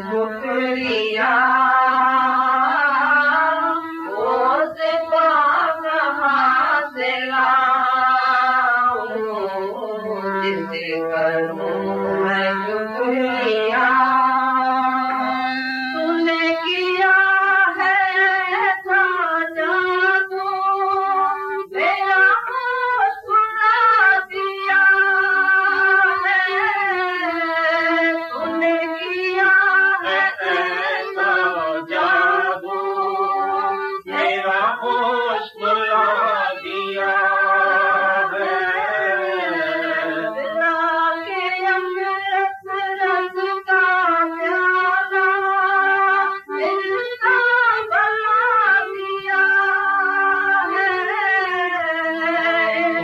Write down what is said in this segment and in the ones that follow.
शुक्रिया से लाऊं जिसे करूं मैं शुक्रिया। तूने किया है ऐसा जादू मेरा होश उड़ा दिया है। तूने किया है ऐसा जादू मेरा होश उड़ा दिया है। पिला के अमृत रस का प्याला इंसान बना दिया है।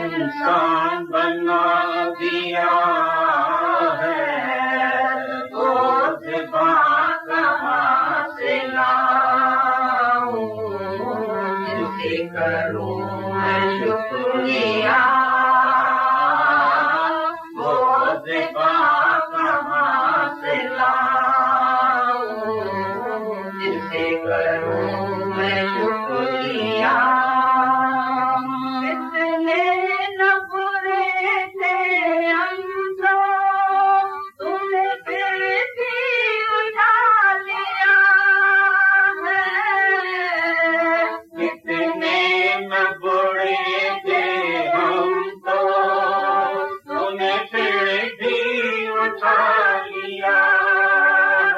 इंसान बना दिया है। तो ज़िबान कहाँ से लाऊं जिसे करूं मैं शुक्रिया। वो ज़िबान कहाँ से लाऊं जिसे करूं मैं शुक्रिया। कितने न बुरे थे अंधो तूने फिर भी उठा लिया है। कितने न बुरे थे हम तो तूने फिर भी उठा लिया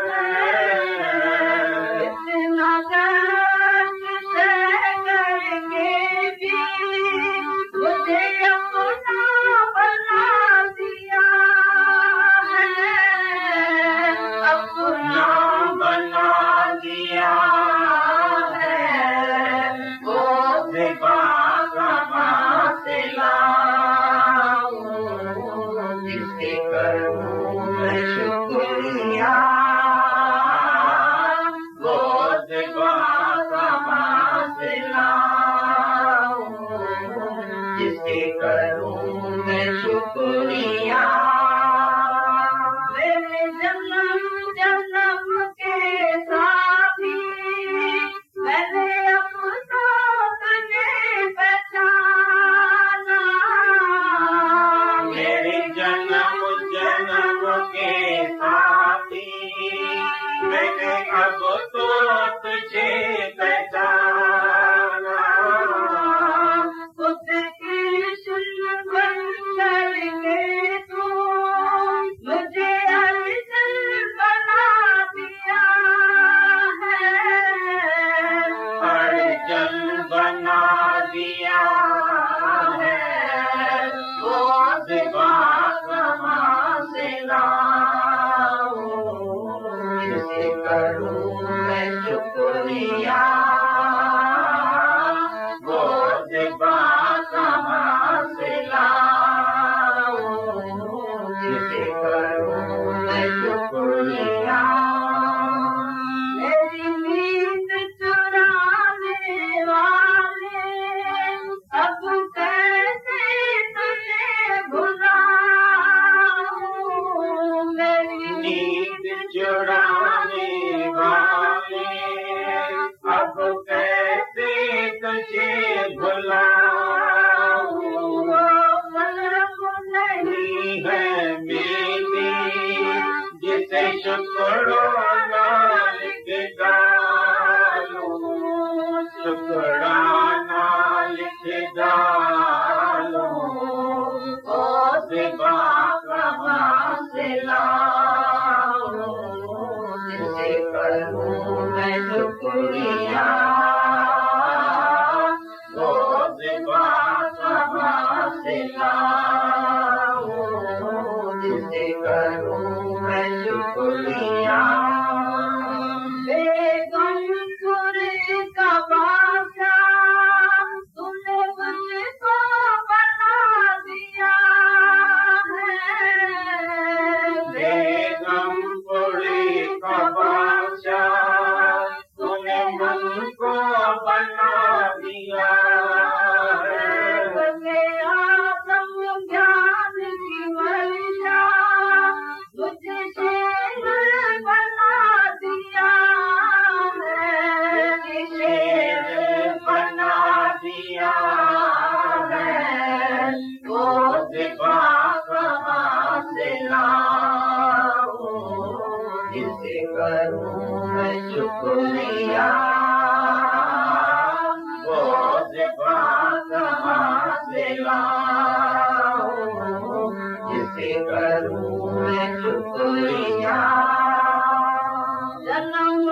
है। इतना कष्ट सह करके भी मुझे अपना बना दिया है। अपना बना दिया है। वो ज़िबान कहाँ से लाऊं जिसे करूं मैं शुक्रिया। वो ज़िबान कहाँ से लाऊं जिसे करूं मैं शुक्रिया। मेरे जन्म जन्म के साथी मैंने अपना तुझे पहचाना। मेरे जन्म जन्म के साथी मैंने अब तो तुझे पहचाना। खुद की सुल्तान करके तू मुझे अर्जुन बना दिया है। अर्जुन बना दिया है। वो ज़िबान कहाँ से लाऊं जिसे करूं मैं शुक्रिया। वो ज़िबान कहाँ से लाऊं जिसे करूं मैं शुक्रिया। मेरी नींद चुराने वाले अब कैसे तुझे भुलाऊं। मेरी नींद चुराने वाले अब कैसे तुझे भुलाऊं। मतलब नहीं है मेरी जिसे शुक्राना लिख डालूं। शुक्राना लिख डालूं। ओ ज़िबान कहाँ से लाऊं जिसे करूं मैं शुक्रिया। ओ ज़िबान कहाँ से लाऊं जिसे करूं मैं शुक्रिया। बेगमपुर का बादशाह तूने मुझको बना दिया है। बेगमपुर का बादशाह तूने दुनिया है, वो सिवा कहाँ से लाऊं, जिसे करूं मैं शुक्रिया, वो सिवा कहाँ से लाऊं, जिसे करूं मैं शुक्रिया। जन्म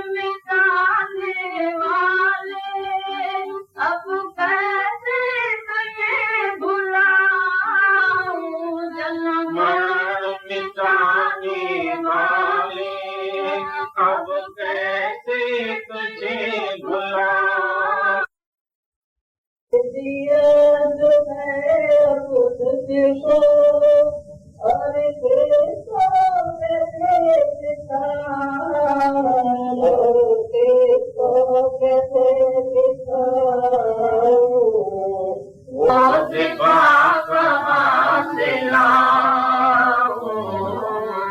मिटाने वाले अब कैसे तुझे भुलाऊं, जन्म मिटाने वाले अब कैसे तुझे भुलाऊं। दिया जो है तुझको और कैसे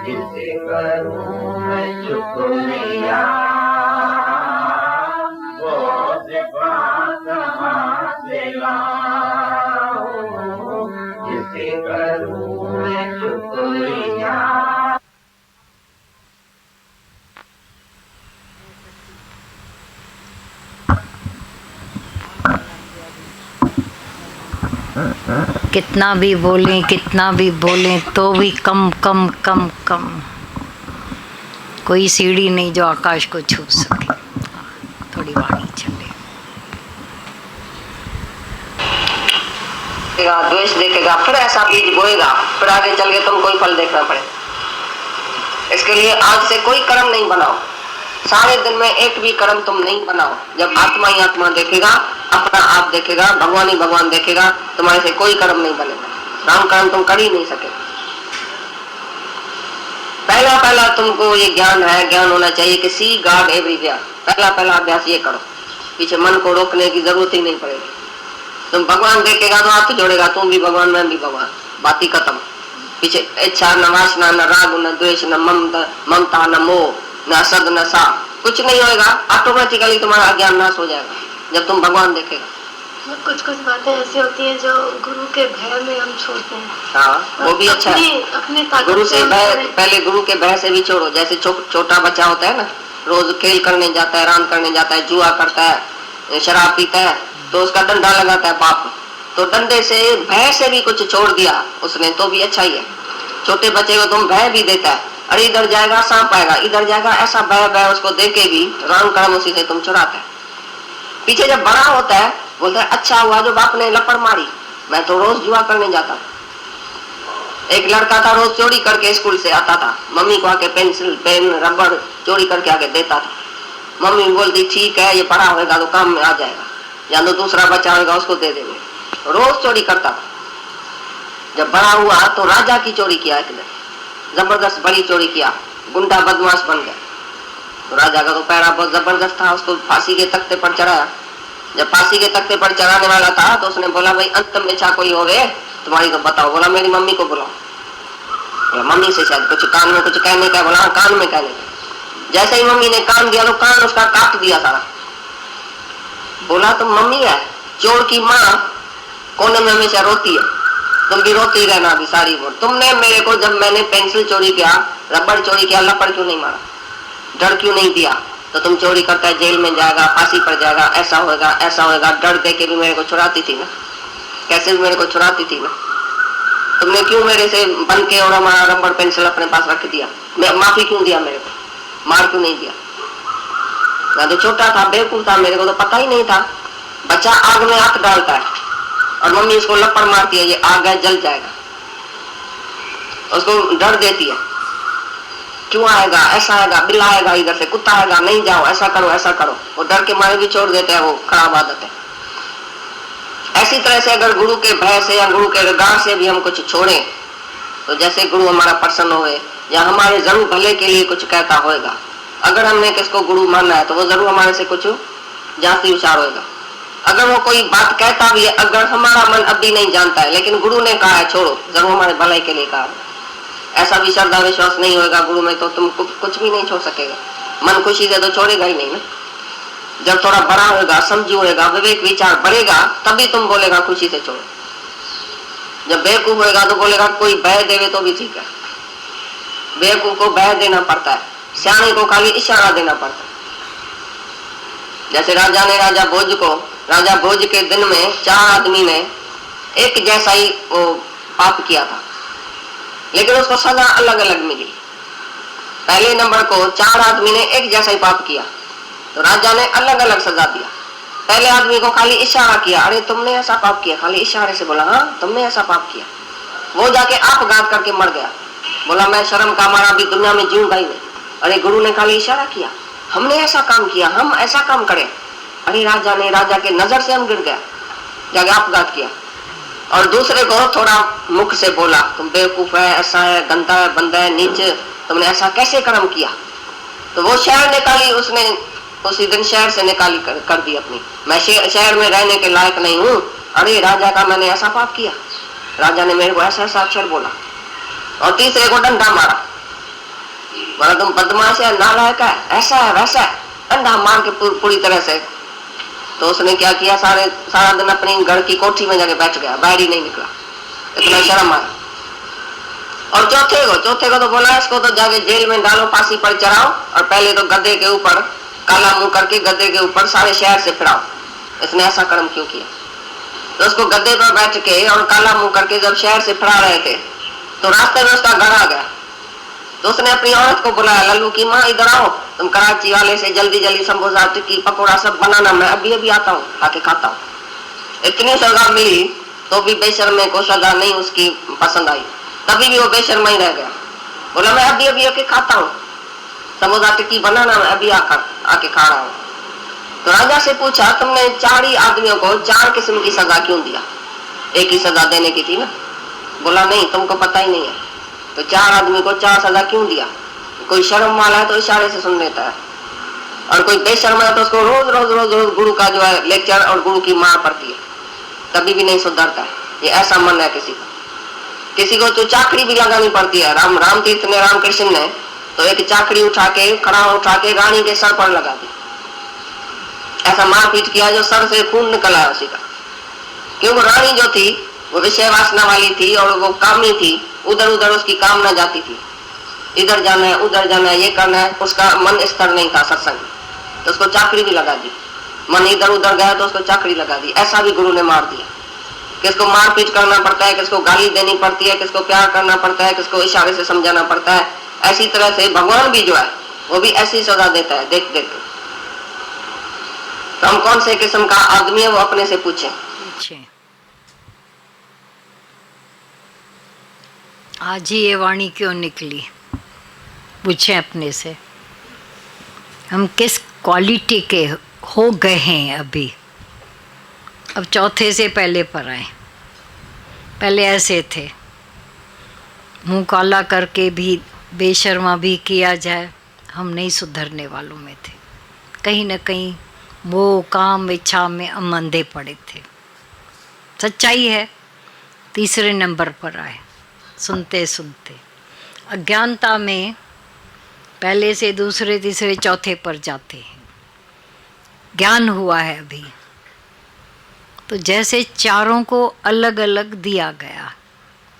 जिसे करूं मैं शुक्रिया, वो सिवा कहाँ से लाऊं, जिसे करूं मैं शुक्रिया। कितना भी बोलें तो भी कम कम कम कम। कोई सीढ़ी नहीं जो आकाश को छू सके। थोड़ी वाणी चले। द्वेष देखेगा, फिर ऐसा बीज बोएगा, फिर आगे चल के तुम कोई फल देखना पड़े। इसके लिए आज से कोई कर्म नहीं बनाओ, सारे दिन में एक भी कर्म तुम नहीं बनाओ। जब आत्मा ही आत्मा देखेगा, अपना आप देखेगा, भगवान ही भगवान देखेगा, तुम्हारे से कोई कर्म नहीं बनेगा। राम कर्म तुम कर ही नहीं सके। पहला तुमको ये ज्ञान है, ज्ञान होना चाहिए कि सी गॉड एवरीवेयर। पहला अभ्यास ये करो, पीछे मन को रोकने की जरूरत ही नहीं पड़ेगी। तुम भगवान देखेगा तो हाथ जोड़ेगा, तुम भी भगवान मैं भी भगवान, बात ही खत्म। पीछे इच्छा न वासना न राग न द्वेष न ममता न मोह न असद न सा, कुछ नहीं होएगा। ऑटोमेटिकली तुम्हारा ज्ञान नाश हो जाएगा जब तुम भगवान देखेगा। कुछ बातें ऐसी होती हैं जो गुरु के भय में हम छोड़ते हैं। हाँ, वो भी अच्छा है। अपनी गुरु से भय, पहले गुरु के भय से भी छोड़ो। जैसे छोटा बच्चा होता है ना, रोज खेल करने जाता है, रान करने जाता है, जुआ करता है, शराब पीता है, तो उसका डंडा लगाता है बाप, तो डंडे से भय से भी कुछ छोड़ दिया उसने तो भी अच्छा ही है। छोटे बच्चे को तुम भय भी देता है, अरे इधर जाएगा सांप आएगा, इधर जाएगा, ऐसा भय उसको देके भी राम कर्म उसी से तुम छुड़ाते है। पीछे जब बड़ा होता है बोलता है अच्छा हुआ जो बाप ने लपड़ मारी, मैं तो रोज जुआ करने जाता था। एक लड़का था रोज चोरी करके स्कूल से आता था, मम्मी को आके पेंसिल पेन रबड़ चोरी करके आके देता था। मम्मी बोलती ठीक है ये बड़ा होगा तो काम में आ जाएगा, या तो दूसरा बच्चा होगा उसको दे देंगे। रोज चोरी करता था। जब बड़ा हुआ तो राजा की चोरी किया, एक दिन जबरदस्त बड़ी चोरी किया, गुंडा बदमाश बन गया। तो राजा का तो पैरा बहुत जबरदस्त था, उसको फांसी के तख्ते पर चढ़ाया। जब फांसी के तख्ते पर चढ़ाने वाला था तो उसने बोला भाई अंत में इच्छा कोई हो गए तुम्हारी तो बताओ। बोला मेरी मम्मी को बुलाओ। बोला मम्मी से शायद कुछ कान में कुछ कहने का। बोला कान में कहने का। जैसे ही मम्मी ने कान दिया तो कान उसका काट दिया सारा। बोला तुम मम्मी है, चोर की माँ कोने में हमेशा रोती है, तुम भी रोती रहना अभी सारी उम्र। तुमने मेरे को जब मैंने पेंसिल चोरी किया, रबड़ चोरी किया, लपड़ क्यों नहीं मारा, डर क्यों नहीं दिया? तो तुम चोरी करता है जेल में जाएगा, फांसी पर जाएगा, ऐसा होगा। डर दे के भी मेरे को छुड़ाती थी ना, कैसे भी मेरे को छुड़ाती थी ना। तुमने क्यों मेरे से बन के और हमारा रबड़ पेंसिल अपने पास रख दिया? माफी क्यों दिया मेरे को, मार क्यों नहीं दिया? मैं तो छोटा था, बेवकूफ था, मेरे को तो पता ही नहीं था। बच्चा आग में हाथ डालता है और मम्मी उसको लपड़ मारती है, ये आग है जल जाएगा, उसको डर देती है। क्यों आएगा, ऐसा आएगा, बिल्ला आएगा, इधर से कुत्ता आएगा, नहीं जाओ, ऐसा करो। वो डर के मारे भी छोड़ देते हैं, वो खराब आदत है। ऐसी तरह से अगर गुरु के भय से या गुरु के रगार से भी हम कुछ छोड़ें तो जैसे गुरु हमारा प्रसन्न होए या हमारे जरूर भले के लिए कुछ कहता होएगा। अगर हमने किसको गुरु मानना है तो वो जरूर हमारे से कुछ जाति विचार होएगा। अगर वो कोई बात कहता भी है, अगर हमारा मन अभी नहीं जानता है लेकिन गुरु ने कहा है छोड़ो, जरूर हमारे भलाई के लिए कहा है। ऐसा भी श्रद्धा विश्वास नहीं होगा गुरु में तो तुम कुछ भी नहीं छोड़ सकेगा। मन खुशी से तो छोड़ेगा ही नहीं ना। जब थोड़ा बड़ा होगा, समझी होगा, विवेक विचार बढ़ेगा, तभी तुम बोलेगा खुशी से छोड़ो। जब बेवकूफ होएगा तो बोलेगा कोई बह देवे तो भी ठीक है। बेवकूफ को बह देना पड़ता है, सियाने को खाली इशारा देना पड़ता है। जैसे राजा ने राजा भोज के दिन में 4 आदमी ने एक जैसा ही वो पाप किया था, लेकिन उसको सजा अलग अलग मिली। पहले नंबर को 4 आदमी ने एक जैसा ही पाप किया, तो राजा ने अलग अलग सजा दिया। पहले आदमी को खाली इशारा किया, अरे तुमने ऐसा पाप किया, खाली इशारे से बोला हाँ तुमने ऐसा पाप किया। वो जाके आपघात करके मर गया, बोला मैं शर्म का मारा अभी दुनिया में जीऊंगा ही नहीं। अरे गुरु ने खाली इशारा किया, हमने ऐसा काम किया, हम ऐसा काम करें। अरे राजा के नजर से हम गिर गया, जाके आपघात किया। और दूसरे को थोड़ा मुख से बोला, तुम बेवकूफ है, ऐसा है, गंदा है, बंदा है, नीच, तुमने ऐसा कैसे कर्म किया। तो वो शहर निकाली, उसने उसी दिन शहर से निकाली कर दी अपनी, मैं शहर में रहने के लायक नहीं हूँ। अरे राजा का मैंने ऐसा पाप किया, राजा ने मेरे को ऐसा ऐसा अक्षर बोला। और तीसरे को डंडा मारा, बोला तुम बदमाश है, नालायक है, ऐसा है वैसा है, डंडा मार के पूरी तरह से। तो उसने क्या किया, सारा दिन अपनी घर की कोठी में जाके बैठ गया, बाहर ही नहीं निकला, इतना शर्म आया। और चौथे को तो बोला इसको तो जाके जेल में डालो, फांसी पर चढ़ाओ, और पहले तो गद्दे के ऊपर काला मुंह करके गद्दे के ऊपर सारे शहर से फिराओ, इसने ऐसा कर्म क्यों किया। तो उसको गद्दे पर बैठ के और काला मुंह करके जब शहर से फिरा रहे थे, तो रास्ते में उसका घर आ गया। तो उसने अपनी औरत को बुलाया, लल्लू की माँ इधर आओ, तुम कराची वाले से जल्दी जल्दी समोसा टिक्की पकौड़ा सब बनाना, मैं अभी अभी आता हूँ, आके खाता हूँ। इतनी सजा मिली तो भी बेशर्मे को सजा नहीं उसकी पसंद आई, तभी भी वो बेशर्मा ही रह गया। बोला मैं अभी अभी आके खाता हूँ, समोसा टिक्की बनाना, मैं अभी आके खा रहा हूँ। तो राजा से पूछा, तुमने 4 ही आदमियों को 4 किस्म की सजा क्यों दिया, एक ही सजा देने की थी ना। बोला नहीं, तुमको पता ही नहीं है, तो 4 आदमी को 4 सजा क्यों दिया। कोई शर्म वाला है तो इशारे से सुन लेता है, और कोई बेशर्म है तो उसको रोज रोज रोज रोज गुरु का जो है लेक्चर और गुरु की मार पड़ती है, कभी भी नहीं सुधरता है। ये ऐसा मन है किसी को तो चाकरी भी लगानी पड़ती है। राम तीर्थ ने, रामकृष्ण ने तो एक चाकरी उठा के रानी के सर पर लगा दी, ऐसा मारपीट किया जो सर से खून निकल आया उसी का। क्योंकि रानी जो थी वो विषय वासना वाली थी और वो कामी थी, उधर उधर उसकी कामना जाती थी, इधर जाना है उधर जाना है ये करना है, उसका मन स्थिर नहीं था सत्संग, तो उसको चाकरी भी लगा दी। मन इधर उधर गया तो उसको चाकरी लगा दी। ऐसा भी गुरु ने मार दिया, किसको मारपीट करना पड़ता है, किसको गाली देनी पड़ती है, किसको प्यार करना पड़ता है, किसको इशारे से समझाना पड़ता है। ऐसी तरह से भगवान भी जो है वो भी ऐसी सजा देता है देख देख के। तो हम कौन से किस्म का आदमी है वो अपने से पूछें। आज ही ये वाणी क्यों निकली, पूछें अपने से, हम किस क्वालिटी के हो गए हैं अभी। अब चौथे से पहले पर आए, पहले ऐसे थे, मुंह काला करके भी बेशर्मा भी किया जाए, हम नहीं सुधरने वालों में थे। कहीं न कहीं वो काम इच्छा में हम अंधे पड़े थे। सच्चाई है, तीसरे नंबर पर आए, सुनते सुनते अज्ञानता में पहले से दूसरे तीसरे चौथे पर जाते हैं। ज्ञान हुआ है अभी, तो जैसे चारों को अलग अलग दिया गया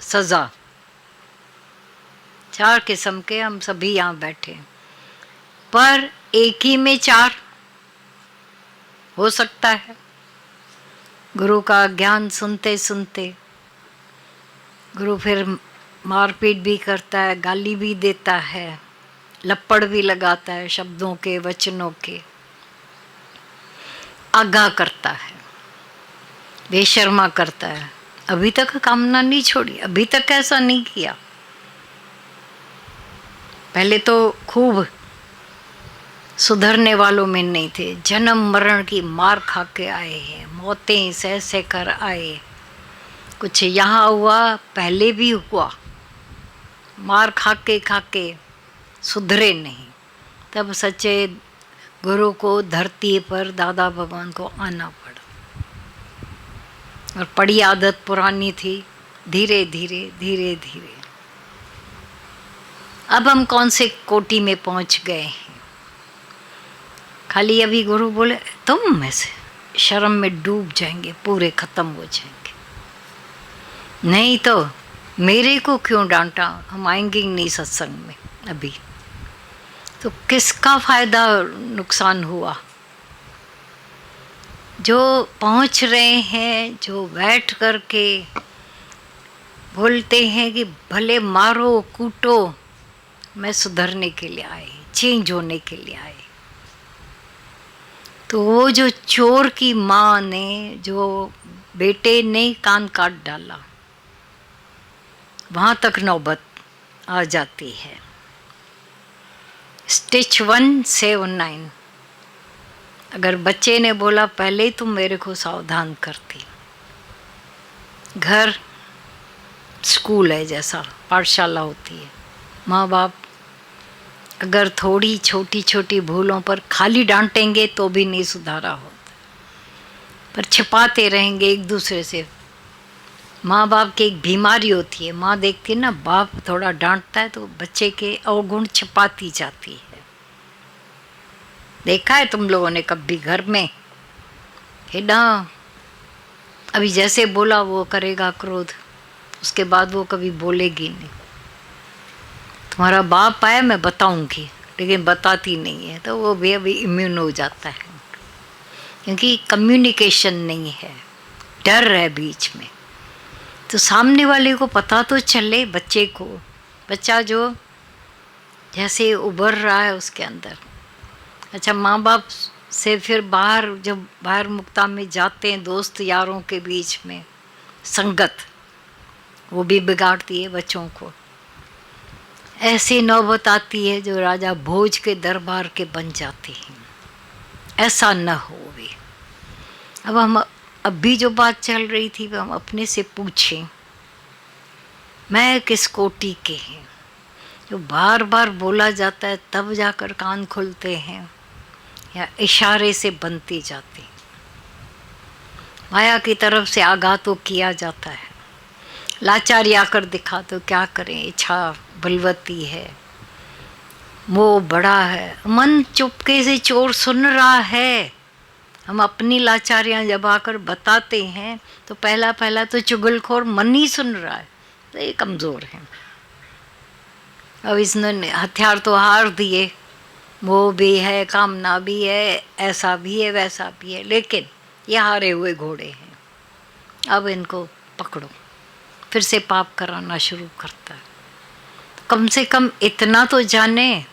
सजा, 4 किस्म के हम सभी यहाँ बैठे, पर एक ही में 4 हो सकता है। गुरु का ज्ञान सुनते सुनते गुरु फिर मारपीट भी करता है, गाली भी देता है, लपड़ भी लगाता है, शब्दों के वचनों के आगाह करता है, बेशर्मा करता है। अभी तक कामना नहीं छोड़ी, अभी तक ऐसा नहीं किया। पहले तो खूब सुधरने वालों में नहीं थे, जन्म मरण की मार खा के आए हैं, मौतें सह सह कर आए। कुछ यहाँ हुआ, पहले भी हुआ, मार खा के सुधरे नहीं। तब सच्चे गुरु को धरती पर दादा भगवान को आना पड़ा, और पड़ी आदत पुरानी थी, धीरे धीरे धीरे धीरे अब हम कौन से कोटि में पहुंच गए हैं। खाली अभी गुरु बोले तुम में से शर्म में डूब जाएंगे, पूरे खत्म हो जाएंगे। नहीं तो मेरे को क्यों डांटा, हम आएंगे ही नहीं सत्संग में अभी। तो किसका फायदा नुकसान हुआ? जो पहुंच रहे हैं, जो बैठ करके बोलते हैं कि भले मारो कूटो, मैं सुधरने के लिए आए, चेंज होने के लिए आए। तो वो जो चोर की माँ ने जो बेटे ने कान काट डाला, वहाँ तक नौबत आ जाती है। स्टिच 179। अगर बच्चे ने बोला पहले ही तुम मेरे को सावधान करती, घर स्कूल है जैसा, पाठशाला होती है, माँ बाप अगर थोड़ी छोटी छोटी भूलों पर खाली डांटेंगे तो भी नहीं सुधारा होता, पर छिपाते रहेंगे एक दूसरे से। माँ बाप की एक बीमारी होती है, माँ देखती है ना बाप थोड़ा डांटता है तो बच्चे के अवगुण छिपाती जाती है। देखा है तुम लोगों ने कभी घर में कि ना, अभी जैसे बोला वो करेगा क्रोध, उसके बाद वो कभी बोलेगी नहीं। तुम्हारा बाप आया मैं बताऊंगी, लेकिन बताती नहीं है, तो वो भी अभी इम्यून हो जाता है, क्योंकि कम्युनिकेशन नहीं है, डर है बीच में। तो सामने वाले को पता तो चले, बच्चे को, बच्चा जो जैसे उभर रहा है उसके अंदर। अच्छा, माँ बाप से फिर बाहर, जब बाहर मुक्ता में जाते हैं, दोस्त यारों के बीच में संगत, वो भी बिगाड़ती है बच्चों को। ऐसी नौबत आती है जो राजा भोज के दरबार के बन जाते हैं। ऐसा न होवे। अब हम अभी जो बात चल रही थी वो हम अपने से पूछें, मैं किस कोटि के हैं? जो बार बार बोला जाता है तब जाकर कान खुलते हैं, या इशारे से बनती जाती? माया की तरफ से आगाह तो किया जाता है, लाचारी आकर दिखा तो क्या करें, इच्छा बलवती है, मोह बड़ा है, मन चुपके से चोर सुन रहा है। हम अपनी लाचारियां जब आकर बताते हैं तो पहला पहला तो चुगलखोर मन ही सुन रहा है, तो ये कमज़ोर है। अब इसने हथियार तो हार दिए, मोह भी है, कामना भी है, ऐसा भी है, वैसा भी है, लेकिन ये हारे हुए घोड़े हैं। अब इनको पकड़ो, फिर से पाप कराना शुरू करता है। कम से कम इतना तो जाने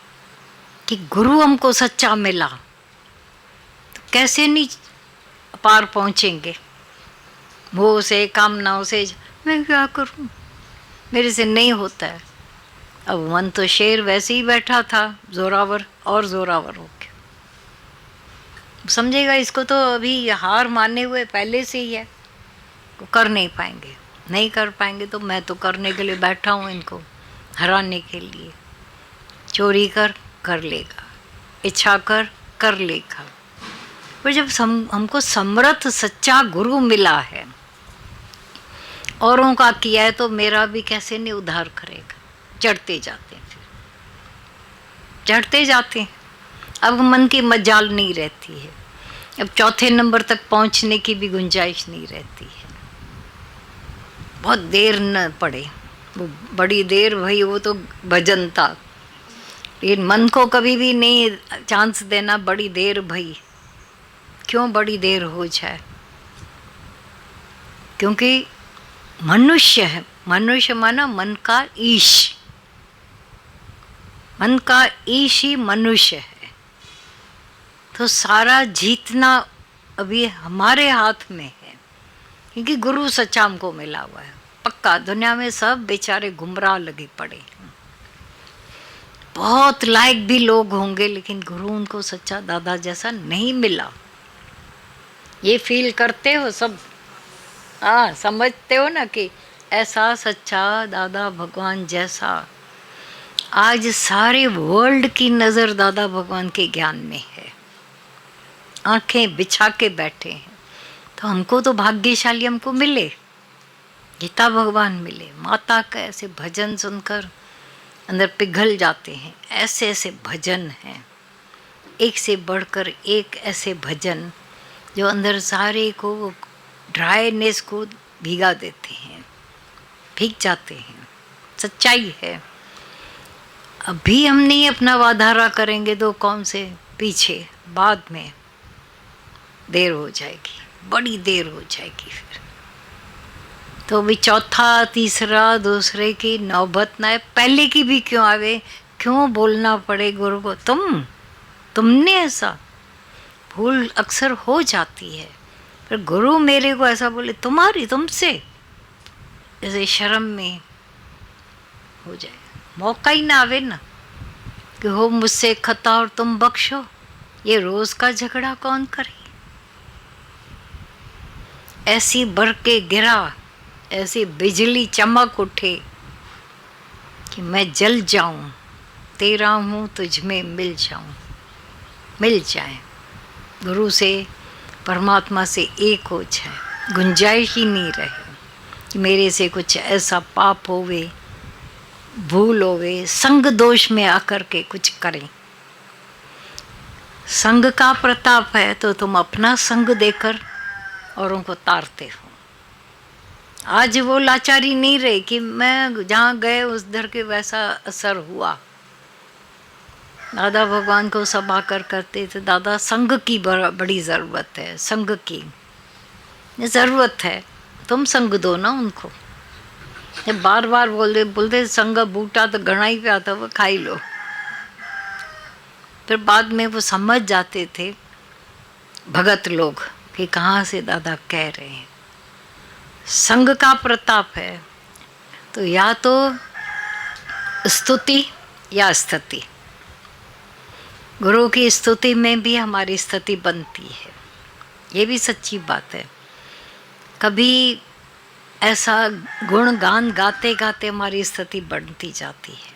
कि गुरु हमको सच्चा मिला, तो कैसे नहीं पार पहुँचेंगे। मोह से, कामनाओं से मैं क्या करूँ, मेरे से नहीं होता है। अब मन तो शेर वैसे ही बैठा था, जोरावर और जोरावर हो गया। समझेगा इसको तो अभी हार माने हुए पहले से ही है, वो कर नहीं पाएंगे, नहीं कर पाएंगे। तो मैं तो करने के लिए बैठा हूँ, इनको हराने के लिए। चोरी कर लेगा, इच्छा कर लेगा। पर जब हमको समर्थ सच्चा गुरु मिला है, औरों का किया है, तो मेरा भी कैसे नहीं उद्धार करेगा। चढ़ते जाते हैं, फिर चढ़ते जाते हैं। अब मन की मजाल नहीं रहती है, अब चौथे नंबर तक पहुंचने की भी गुंजाइश नहीं रहती है। बहुत देर न पड़े, वो बड़ी देर भाई, वो तो भजन था, लेकिन मन को कभी भी नहीं चांस देना बड़ी देर भाई। क्यों बड़ी देर हो जाए? क्योंकि मनुष्य है, मनुष्य माना मन का ईश, मन का ईश ही मनुष्य है। तो सारा जीतना अभी हमारे हाथ में है, क्योंकि गुरु सच्चा हमको मिला हुआ है पक्का। दुनिया में सब बेचारे गुमराह लगे पड़े, बहुत लायक भी लोग होंगे, लेकिन गुरु उनको सच्चा दादा जैसा नहीं मिला। ये फील करते हो सब? हाँ, समझते हो ना कि ऐसा सच्चा दादा भगवान जैसा। आज सारे वर्ल्ड की नज़र दादा भगवान के ज्ञान में है, आंखें बिछा के बैठे हैं। तो हमको तो भाग्यशाली हमको मिले, गीता भगवान मिले। माता का ऐसे भजन सुनकर अंदर पिघल जाते हैं, ऐसे ऐसे भजन हैं। एक से बढ़कर एक ऐसे भजन जो अंदर सारे को ड्राईनेस को भिगा देते हैं, भीग जाते हैं। सच्चाई है। अभी हम नहीं अपना वाधारा करेंगे तो कौन से पीछे बाद में देर हो जाएगी, बड़ी देर हो जाएगी। फिर तो भी चौथा तीसरा दूसरे की नौबत ना आए, पहले की भी क्यों आवे, क्यों बोलना पड़े गुरु को तुमने ऐसा। भूल अक्सर हो जाती है, पर गुरु मेरे को ऐसा बोले तुमसे, जैसे शर्म में हो जाए, मौका ही ना आवे ना कि हो मुझसे खता और तुम बख्शो। ये रोज का झगड़ा कौन करे। ऐसी बर के गिरा, ऐसी बिजली चमक उठे कि मैं जल जाऊं, तेरा हूँ तुझ में मिल जाऊं, मिल जाए। गुरु से परमात्मा से एक हो जाए, गुंजाइश ही नहीं रहे कि मेरे से कुछ ऐसा पाप होवे, भूल होवे, संग दोष में आकर के कुछ करें। संग का प्रताप है तो तुम अपना संग देकर औरों को तारते हो। आज वो लाचारी नहीं रही कि मैं जहाँ गए उस धर के वैसा असर हुआ। दादा भगवान को सब आकर करते थे, दादा संग की बड़ी ज़रूरत है, संग की ज़रूरत है, तुम संग दो ना उनको। जब बार बार बोलते संग बूटा तो घना ही पे आता, वो खाई लो। फिर बाद में वो समझ जाते थे भगत लोग कि कहाँ से दादा कह रहे हैं। संग का प्रताप है तो या तो स्तुति या स्थिति। गुरु की स्तुति में भी हमारी स्थिति बनती है, ये भी सच्ची बात है। कभी ऐसा गुणगान गाते गाते हमारी स्थिति बढ़ती जाती है।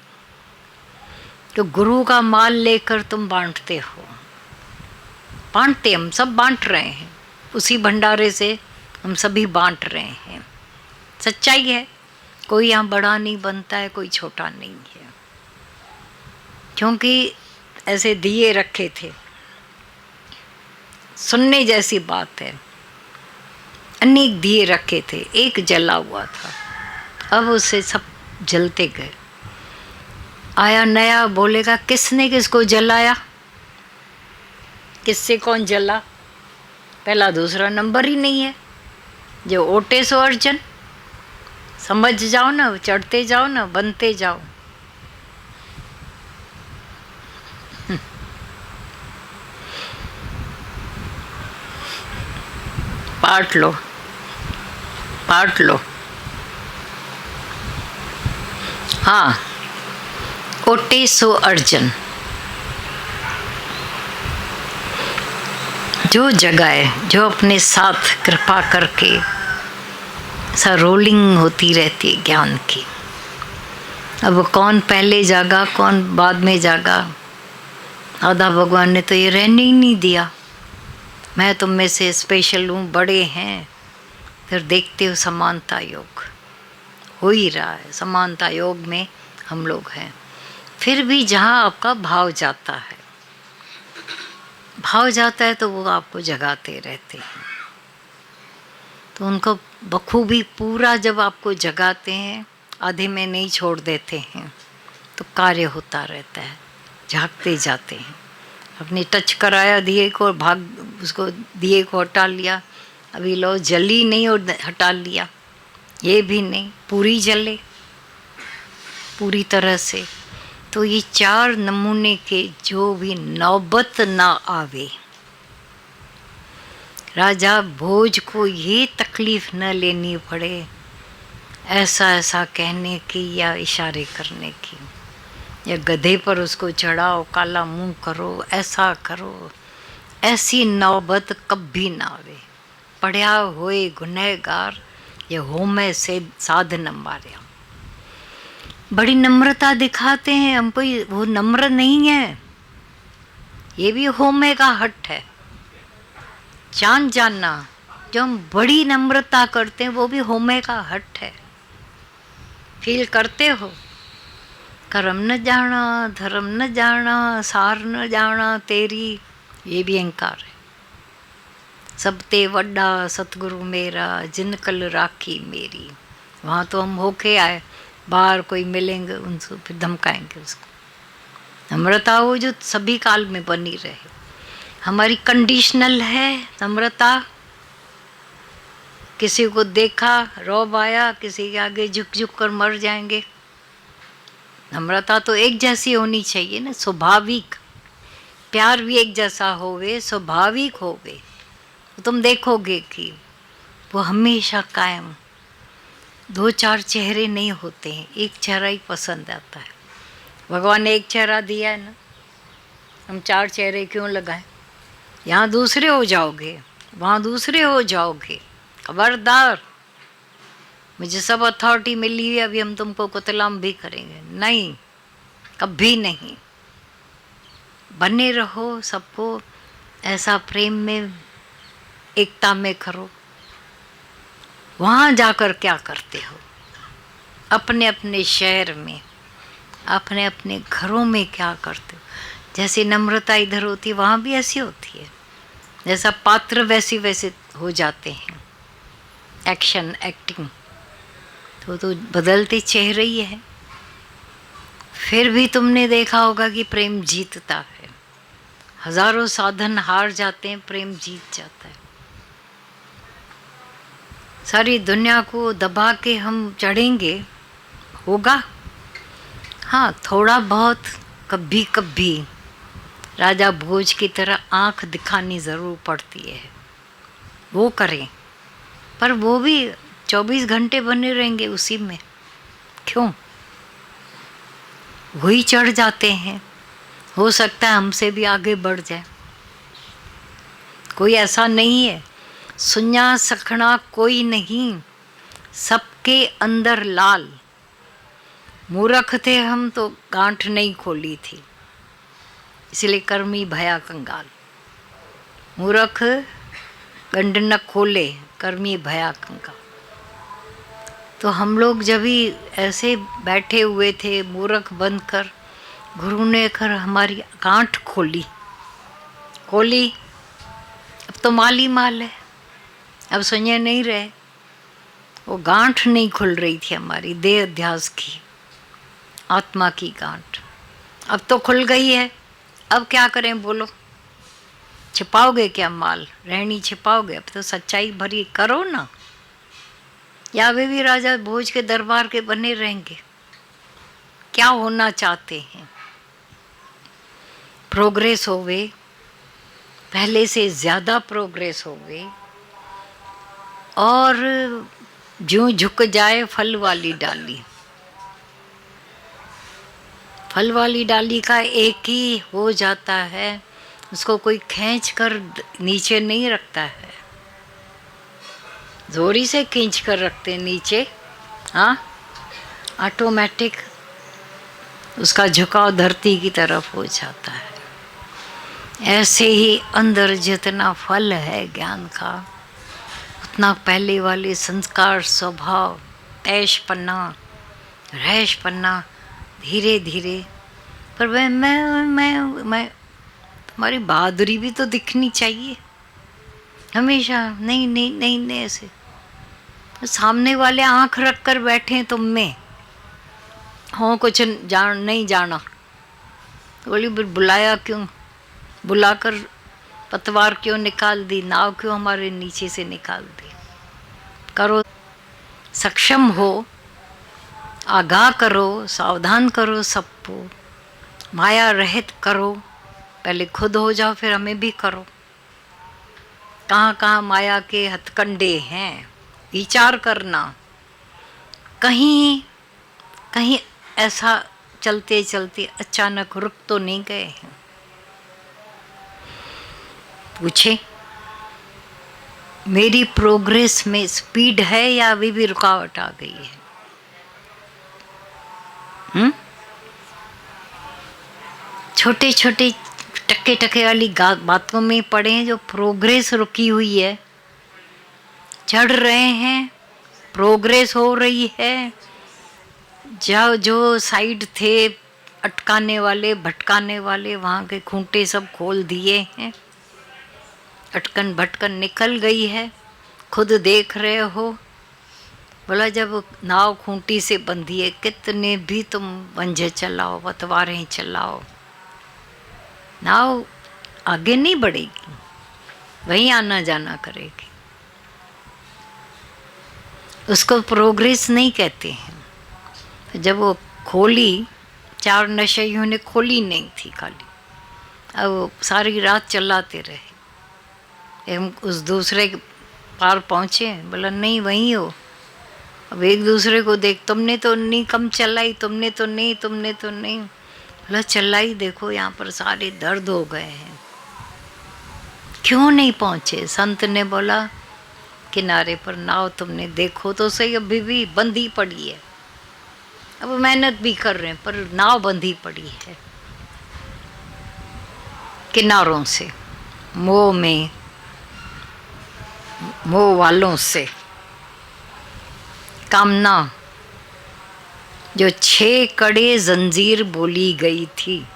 तो गुरु का माल लेकर तुम बांटते हो, बांटते, हम सब बांट रहे हैं, उसी भंडारे से हम सभी बांट रहे हैं। सच्चाई है, कोई यहाँ बड़ा नहीं बनता है, कोई छोटा नहीं है। क्योंकि ऐसे दिए रखे थे, सुनने जैसी बात है। अनेक दिए रखे थे, एक जला हुआ था, अब उससे सब जलते गए। आया नया, बोलेगा किसने किसको जलाया, किससे कौन जला, पहला दूसरा नंबर ही नहीं है। जो ओटे सो अर्जन, समझ जाओ ना, चढ़ते जाओ ना, बनते जाओ। पाट लो, पाट लो। हाँ, ओटे सो अर्जन। जो जगाए, जो अपने साथ कृपा करके सा रोलिंग होती रहती है ज्ञान की। अब कौन पहले जागा, कौन बाद में जागा, दादा भगवान ने तो ये रहने ही नहीं दिया। मैं तुम में से स्पेशल हूँ, बड़े हैं। फिर देखते हो समानता योग हो ही रहा है, समानता योग में हम लोग हैं। फिर भी जहाँ आपका भाव जाता है, भाव जाता है तो वो आपको जगाते रहते हैं। तो उनको बखूबी पूरा जब आपको जगाते हैं, आधे में नहीं छोड़ देते हैं, तो कार्य होता रहता है, झांकते जाते हैं। अपने टच कराया दिए को और भाग, उसको दिए को हटा लिया, अभी लो जली नहीं और हटा लिया, ये भी नहीं, पूरी जले पूरी तरह से। तो ये चार नमूने के जो भी नौबत ना आवे, राजा भोज को ये तकलीफ न लेनी पड़े ऐसा ऐसा कहने की या इशारे करने की, या गधे पर उसको चढ़ाओ, काला मुंह करो, ऐसा करो, ऐसी नौबत कभी ना आवे। पढ़िया होए गुनहगार, ये हो में से साध न मार्या। बड़ी नम्रता दिखाते हैं हम, कोई वो नम्र नहीं है, ये भी होमे का हट है। जान जानना, जो हम बड़ी नम्रता करते हैं वो भी होमे का हट है। फील करते हो कर्म न जाना, धर्म न जाना, सार न जाना तेरी, ये भी अहंकार है। सब ते वड्डा सतगुरु मेरा, जिन कल राखी मेरी। वहाँ तो हम होके आए, बाहर कोई मिलेंगे उनसे फिर धमकाएंगे उसको। नम्रता वो जो सभी काल में बनी रहे। हमारी कंडीशनल है नम्रता। किसी को देखा रौब आया, किसी के आगे झुक झुक कर मर जाएंगे। नम्रता तो एक जैसी होनी चाहिए ना, स्वाभाविक। प्यार भी एक जैसा होवे, स्वाभाविक होवे, तो तुम देखोगे कि वो हमेशा कायम। दो चार चेहरे नहीं होते हैं, एक चेहरा ही पसंद आता है। भगवान ने एक चेहरा दिया है ना, हम चार चेहरे क्यों लगाएं? यहाँ दूसरे हो जाओगे, वहाँ दूसरे हो जाओगे। खबरदार, मुझे सब अथॉरिटी मिली हुई, अभी हम तुमको कतलाम भी करेंगे, नहीं, कभी नहीं। बने रहो सबको ऐसा प्रेम में, एकता में करो। वहाँ जाकर क्या करते हो? अपने अपने शहर में, अपने अपने घरों में क्या करते हो? जैसे नम्रता इधर होती है, वहाँ भी ऐसी होती है। जैसा पात्र वैसे वैसे हो जाते हैं। एक्शन, एक्टिंग तो बदलते चेहरे ही है। फिर भी तुमने देखा होगा कि प्रेम जीतता है। हजारों साधन हार जाते हैं, प्रेम जीत जाता है। सारी दुनिया को दबा के हम चढ़ेंगे, होगा? हाँ, थोड़ा बहुत कभी कभी राजा भोज की तरह आंख दिखानी ज़रूर पड़ती है, वो करें। पर वो भी 24 घंटे बने रहेंगे उसी में, क्यों? वही चढ़ जाते हैं। हो सकता है हमसे भी आगे बढ़ जाए। कोई ऐसा नहीं है, सुन्या सखना कोई नहीं, सबके अंदर लाल। मूर्ख थे हम तो गांठ नहीं खोली थी, इसलिए कर्मी भया कंगाल। मूर्ख गंड न खोले, कर्मी भया कंगाल। तो हम लोग जब भी ऐसे बैठे हुए थे मूर्ख बनकर, गुरु ने कर हमारी गांठ खोली। अब तो माल ही माल है, अब सुनिए नहीं रहे। वो गांठ नहीं खुल रही थी हमारी देह अध्यास की, आत्मा की गांठ। अब तो खुल गई है, अब क्या करें बोलो? छिपाओगे क्या माल? रहनी छिपाओगे? अब तो सच्चाई भरी करो ना, या वे भी राजा भोज के दरबार के बने रहेंगे? क्या होना चाहते हैं? प्रोग्रेस होवे, पहले से ज़्यादा प्रोग्रेस होवे, और जो झुक जाए फल वाली डाली। फल वाली डाली का एक ही हो जाता है, उसको कोई खींच कर नीचे नहीं रखता है। जोरी से खींच कर रखते नीचे, हाँ, ऑटोमेटिक उसका झुकाव धरती की तरफ हो जाता है। ऐसे ही अंदर जितना फल है ज्ञान का, उतना पहले वाले संस्कार, स्वभाव, ऐश पन्ना, रैश पन्ना धीरे धीरे। पर मैं तुम्हारी बहादुरी भी तो दिखनी चाहिए हमेशा। नहीं नहीं नहीं नहीं, ऐसे तो सामने वाले आंख रख कर बैठे तुम में हो, कुछ नहीं जाना, तो बोली बुलाया क्यों? बुलाकर पतवार क्यों निकाल दी? नाव क्यों हमारे नीचे से निकाल दी? करो, सक्षम हो, आगाह करो, सावधान करो सबको, माया रहित करो। पहले खुद हो जाओ, फिर हमें भी करो। कहाँ कहाँ माया के हथकंडे हैं, विचार करना। कहीं कहीं ऐसा चलते चलते अचानक रुक तो नहीं गए हैं? पूछे, मेरी प्रोग्रेस में स्पीड है या अभी भी रुकावट आ गई है? छोटे छोटे टके टके वाली बातों में पड़े हैं, जो प्रोग्रेस रुकी हुई है। चढ़ रहे हैं, प्रोग्रेस हो रही है। जो साइड थे अटकाने वाले भटकाने वाले वहाँ के खूंटे सब खोल दिए हैं। अटकन भटकन निकल गई है, खुद देख रहे हो। बोला जब नाव खूंटी से बंधी है, कितने भी तुम पंजे चलाओ, पतवारें चलाओ, नाव आगे नहीं बढ़ेगी, वहीं आना जाना करेगी। उसको प्रोग्रेस नहीं कहते हैं। जब वो खोली, 4 नशइयों ने खोली नहीं थी खाली, अब वो सारी रात चलाते रहे। हम उस दूसरे के पार पहुँचे, बोला नहीं वहीं हो। अब एक दूसरे को देख, तुमने तो नहीं कम चलाई, तुमने तो नहीं। बोला चलाई, देखो यहाँ पर सारे दर्द हो गए हैं, क्यों नहीं पहुँचे? संत ने बोला किनारे पर नाव तुमने देखो तो सही, अभी भी बंधी पड़ी है। अब मेहनत भी कर रहे हैं पर नाव बंधी पड़ी है किनारों से, मोह वालों से। कामना जो 6 कड़े जंजीर बोली गई थी,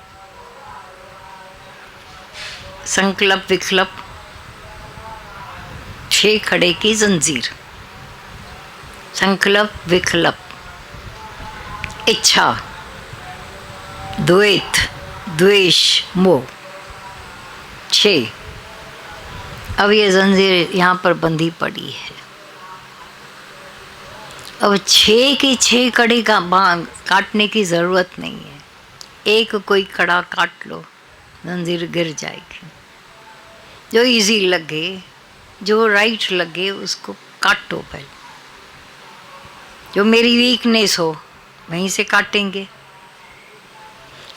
संकल्प विकल्प 6 खड़े की जंजीर, संकल्प विकल्प, इच्छा, द्वैत, द्वेष, मोह, 6। अब ये जंजीर यहाँ पर बंधी पड़ी है। अब 6 की 6 कड़ी का काटने की ज़रूरत नहीं है, एक कोई कड़ा काट लो, जंजीर गिर जाएगी। जो इजी लगे, जो राइट लगे उसको काटो पहले। जो मेरी वीकनेस हो वहीं से काटेंगे।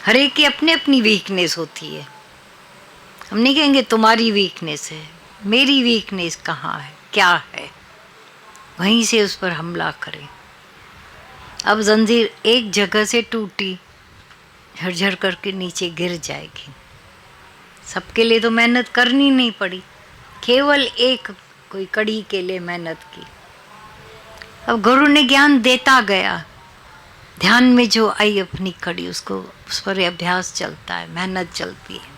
हर एक की अपनी अपनी वीकनेस होती है। हम नहीं कहेंगे तुम्हारी वीकनेस है, मेरी वीकनेस कहाँ है, क्या है, वहीं से उस पर हमला करें। अब जंजीर एक जगह से टूटी, झरझर करके नीचे गिर जाएगी। सबके लिए तो मेहनत करनी नहीं पड़ी, केवल एक कोई कड़ी के लिए मेहनत की। अब गुरु ने ज्ञान देता गया, ध्यान में जो आई अपनी कड़ी, उसको उस पर अभ्यास चलता है, मेहनत चलती है।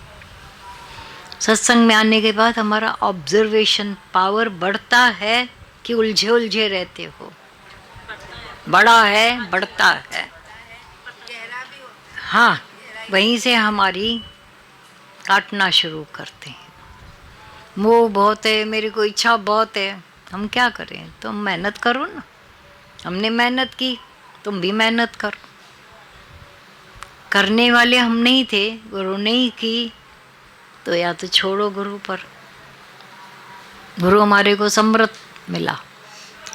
सत्संग में आने के बाद हमारा ऑब्जर्वेशन पावर बढ़ता है कि उलझे उलझे रहते हो? बड़ा है, बढ़ता है। हाँ, वहीं से हमारी काटना शुरू करते हैं। मोह बहुत है, मेरी को इच्छा बहुत है, हम क्या करें? तुम मेहनत करो ना, हमने मेहनत की, तुम भी मेहनत करो। करने वाले हम नहीं थे, गुरु ने ही की, तो या तो छोड़ो गुरु पर। गुरु हमारे को समृत मिला,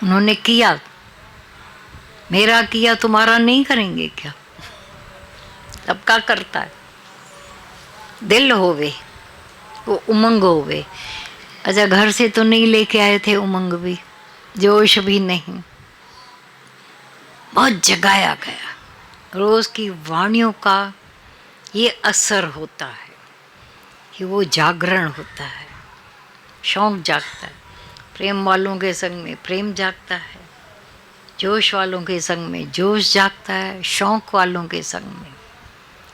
उन्होंने किया, मेरा किया तुम्हारा नहीं करेंगे क्या? सबका करता है। दिल होवे, वो उमंग होवे। अच्छा, घर से तो नहीं लेके आए थे उमंग भी, जोश भी नहीं, बहुत जगाया गया। रोज की वाणियों का ये असर होता है कि वो जागरण होता है, शौक जागता है। प्रेम वालों के संग में प्रेम जागता है, जोश वालों के संग में जोश जागता है, शौक वालों के संग में।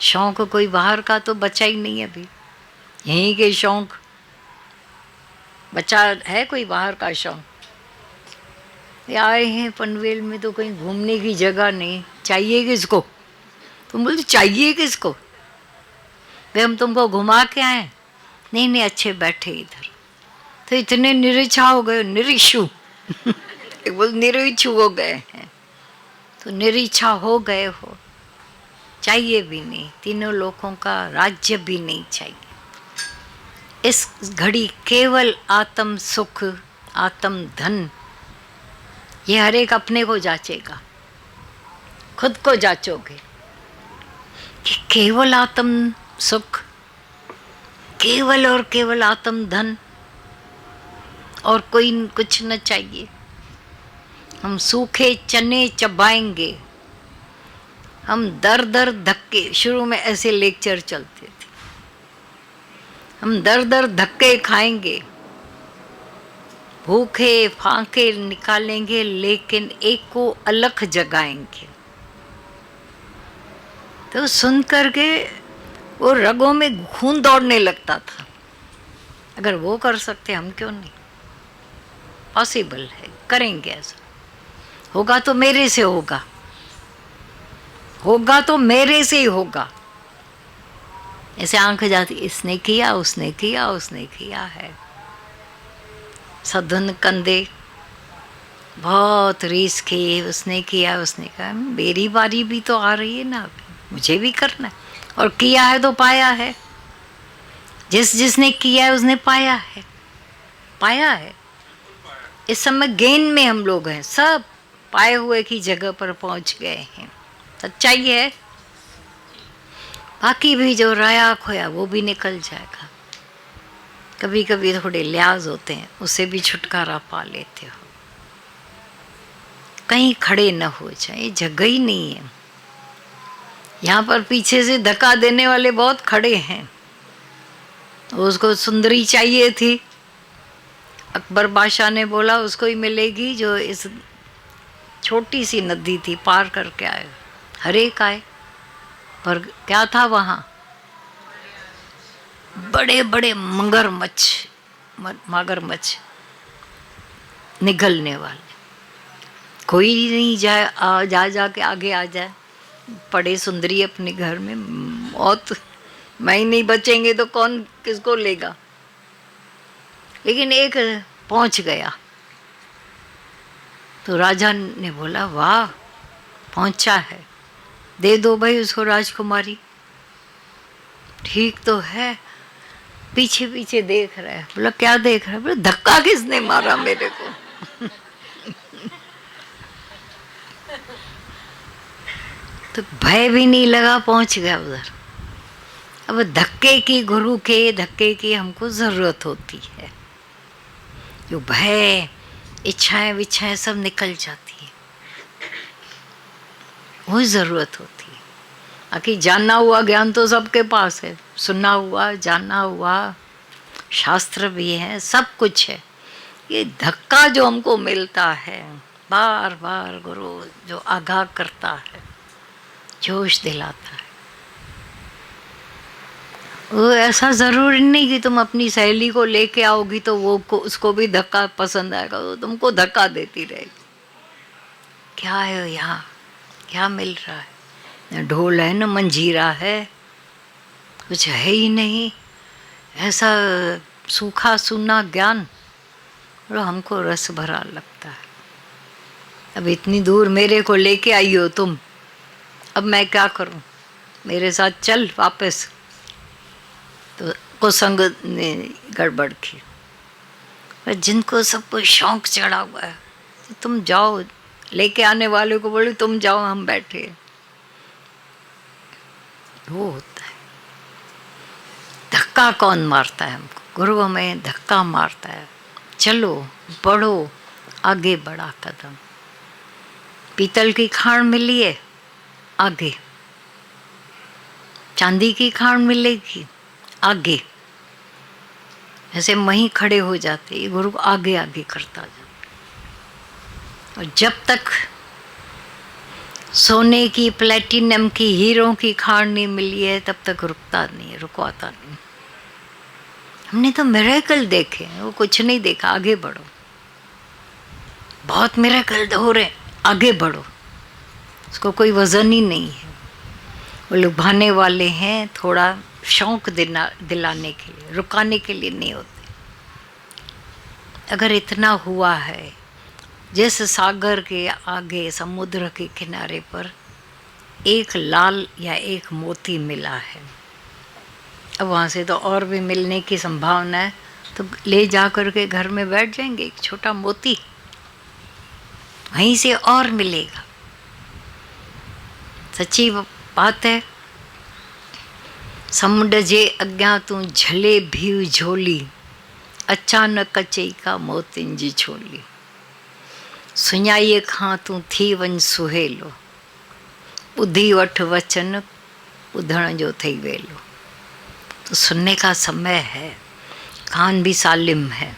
शौक कोई बाहर का तो बचा ही नहीं है अभी, यहीं के शौक बचा है। कोई बाहर का शौक? ये आए हैं पनवेल में तो कहीं घूमने की जगह नहीं, चाहिए किसको? तुम बोलते चाहिए किसको? वे हम तुमको घुमा के आए? नहीं नहीं, अच्छे बैठे इधर। तो इतने निरीच्छा हो गए, निरीक्षु बोल निरीक्षु हो गए हैं, तो निरीच्छा हो गए हो, चाहिए भी नहीं, तीनों लोगों का राज्य भी नहीं चाहिए। इस घड़ी केवल आत्म सुख, आत्म धन, ये हर एक अपने को जांचेगा, खुद को जांचोगे कि केवल आत्म सुख, केवल और केवल आत्म धन, और कोई कुछ न चाहिए। हम सूखे चने चबाएंगे, हम दर दर धक्के, शुरू में ऐसे लेक्चर चलते थे, हम दर दर धक्के खाएंगे, भूखे फांके निकालेंगे, लेकिन एक को अलग जगाएंगे। तो सुन करके वो रगों में खून दौड़ने लगता था। अगर वो कर सकते हम क्यों नहीं? पॉसिबल है, करेंगे ऐसा। होगा तो मेरे से होगा, होगा तो मेरे से ही होगा। ऐसे आंख जाती, इसने किया, उसने किया, उसने किया है। सधन कंधे बहुत रीस की, उसने किया, उसने कहा मेरी बारी भी तो आ रही है ना, मुझे भी करना है। और किया है तो पाया है, जिसने किया है उसने पाया है, पाया है। इस समय गेन में हम लोग हैं, सब पाए हुए की जगह पर पहुंच गए हैं। सच्चाई है। बाकी भी जो राया खोया वो भी निकल जाएगा। कभी कभी थोड़े लिहाज होते हैं, उससे भी छुटकारा पा लेते हो। कहीं खड़े न हो जाए, जगह ही नहीं है। यहाँ पर पीछे से धक्का देने वाले बहुत खड़े हैं। उसको सुंदरी चाहिए थी, अकबर बादशाह ने बोला उसको ही मिलेगी जो इस छोटी सी नदी थी पार करके आए। हर एक आए, पर क्या था वहाँ? बड़े बड़े मगरमच्छ निगलने वाले। कोई नहीं जाए, जा के आगे आ जाए। पड़े सुंदरी अपने घर में, मौत मैं ही नहीं बचेंगे तो कौन किसको लेगा। लेकिन एक पहुंच गया तो राजा ने बोला वाह, पहुंचा है, दे दो भाई उसको राजकुमारी। ठीक तो है, पीछे पीछे देख रहा है। बोला क्या देख रहा है? बोला धक्का किसने मारा मेरे को? तो भय भी नहीं लगा, पहुंच गया उधर। अब धक्के की, गुरु के धक्के की हमको जरूरत होती है। जो भय, इच्छाएं विच्छाएं सब निकल जाती है, वो जरूरत होती है। बाकी जानना हुआ ज्ञान तो सबके पास है, सुना हुआ, जाना हुआ, शास्त्र भी है, सब कुछ है। ये धक्का जो हमको मिलता है बार बार, गुरु जो आगाह करता है, जोश दिलाता है, वो ऐसा जरूरी नहीं कि तुम अपनी सहेली को लेके आओगी तो वो उसको भी धक्का पसंद आएगा, वो तुमको धक्का देती रहेगी। क्या है यहाँ, क्या मिल रहा है? न ढोल है, न मंजीरा है, कुछ है ही नहीं। ऐसा सूखा सूना ज्ञान और हमको रस भरा लगता है। अब इतनी दूर मेरे को लेके आई हो तुम, अब मैं क्या करूं? मेरे साथ चल वापस। तो कुसंग ने गड़बड़ की। पर जिनको सब कुछ शौक चढ़ा हुआ है, तो तुम जाओ, लेके आने वाले को बोले तुम जाओ, हम बैठे। वो होता है। धक्का कौन मारता है हमको? गुरु हमें धक्का मारता है, चलो बढ़ो, आगे बढ़ा कदम। पीतल की खान मिली है, आगे। चांदी की खान मिलेगी, आगे। ऐसे वहीं खड़े हो जाते, ये गुरु आगे आगे करता जाता। और जब तक सोने की, प्लेटिनम की, हीरों की खान नहीं मिली है, तब तक रुकता नहीं, रुकवाता नहीं। हमने तो मिरेकल देखे, वो कुछ नहीं देखा, आगे बढ़ो। बहुत मिरेकल हो रहे, आगे बढ़ो। उसको कोई वजन ही नहीं है। वो लुभाने वाले हैं, थोड़ा शौक दिलाने के लिए, रुकाने के लिए नहीं होते। अगर इतना हुआ है, जिस सागर के आगे, समुद्र के किनारे पर एक लाल या एक मोती मिला है, अब वहाँ से तो और भी मिलने की संभावना है, तो ले जा कर के घर में बैठ जाएंगे। एक छोटा मोती वहीं से और मिलेगा। सच्ची बात है। समुंड जे अग्ञा तू झले भी झोली, अचानक कचई का मोतिन जी छोली। सुञाईअ खां तू थी वञ सुहेलो, ॿुधी वठ वचन ॿुधण जो थई वेलो। तो सुनने का समय है, कान भी सालिम है,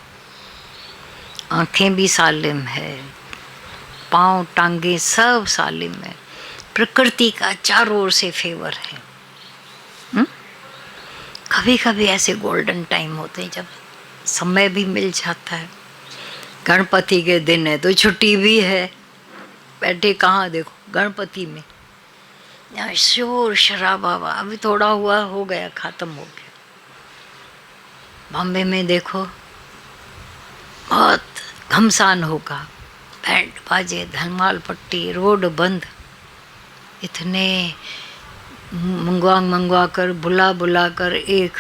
आँखें भी सालिम है, पाँव टांगे सब सालिम है। प्रकृति का चारों ओर से फेवर है। कभी कभी ऐसे गोल्डन टाइम होते हैं जब समय भी मिल जाता है। गणपति के दिन है तो छुट्टी भी है, बैठे कहाँ देखो गणपति में, यहाँ शोर शराबा, अभी थोड़ा हुआ हो गया, खत्म हो गया। बॉम्बे में देखो बहुत घमसान होगा, बैंड बाजे, धमाल पट्टी, रोड बंद, इतने मंगवा कर बुला कर एक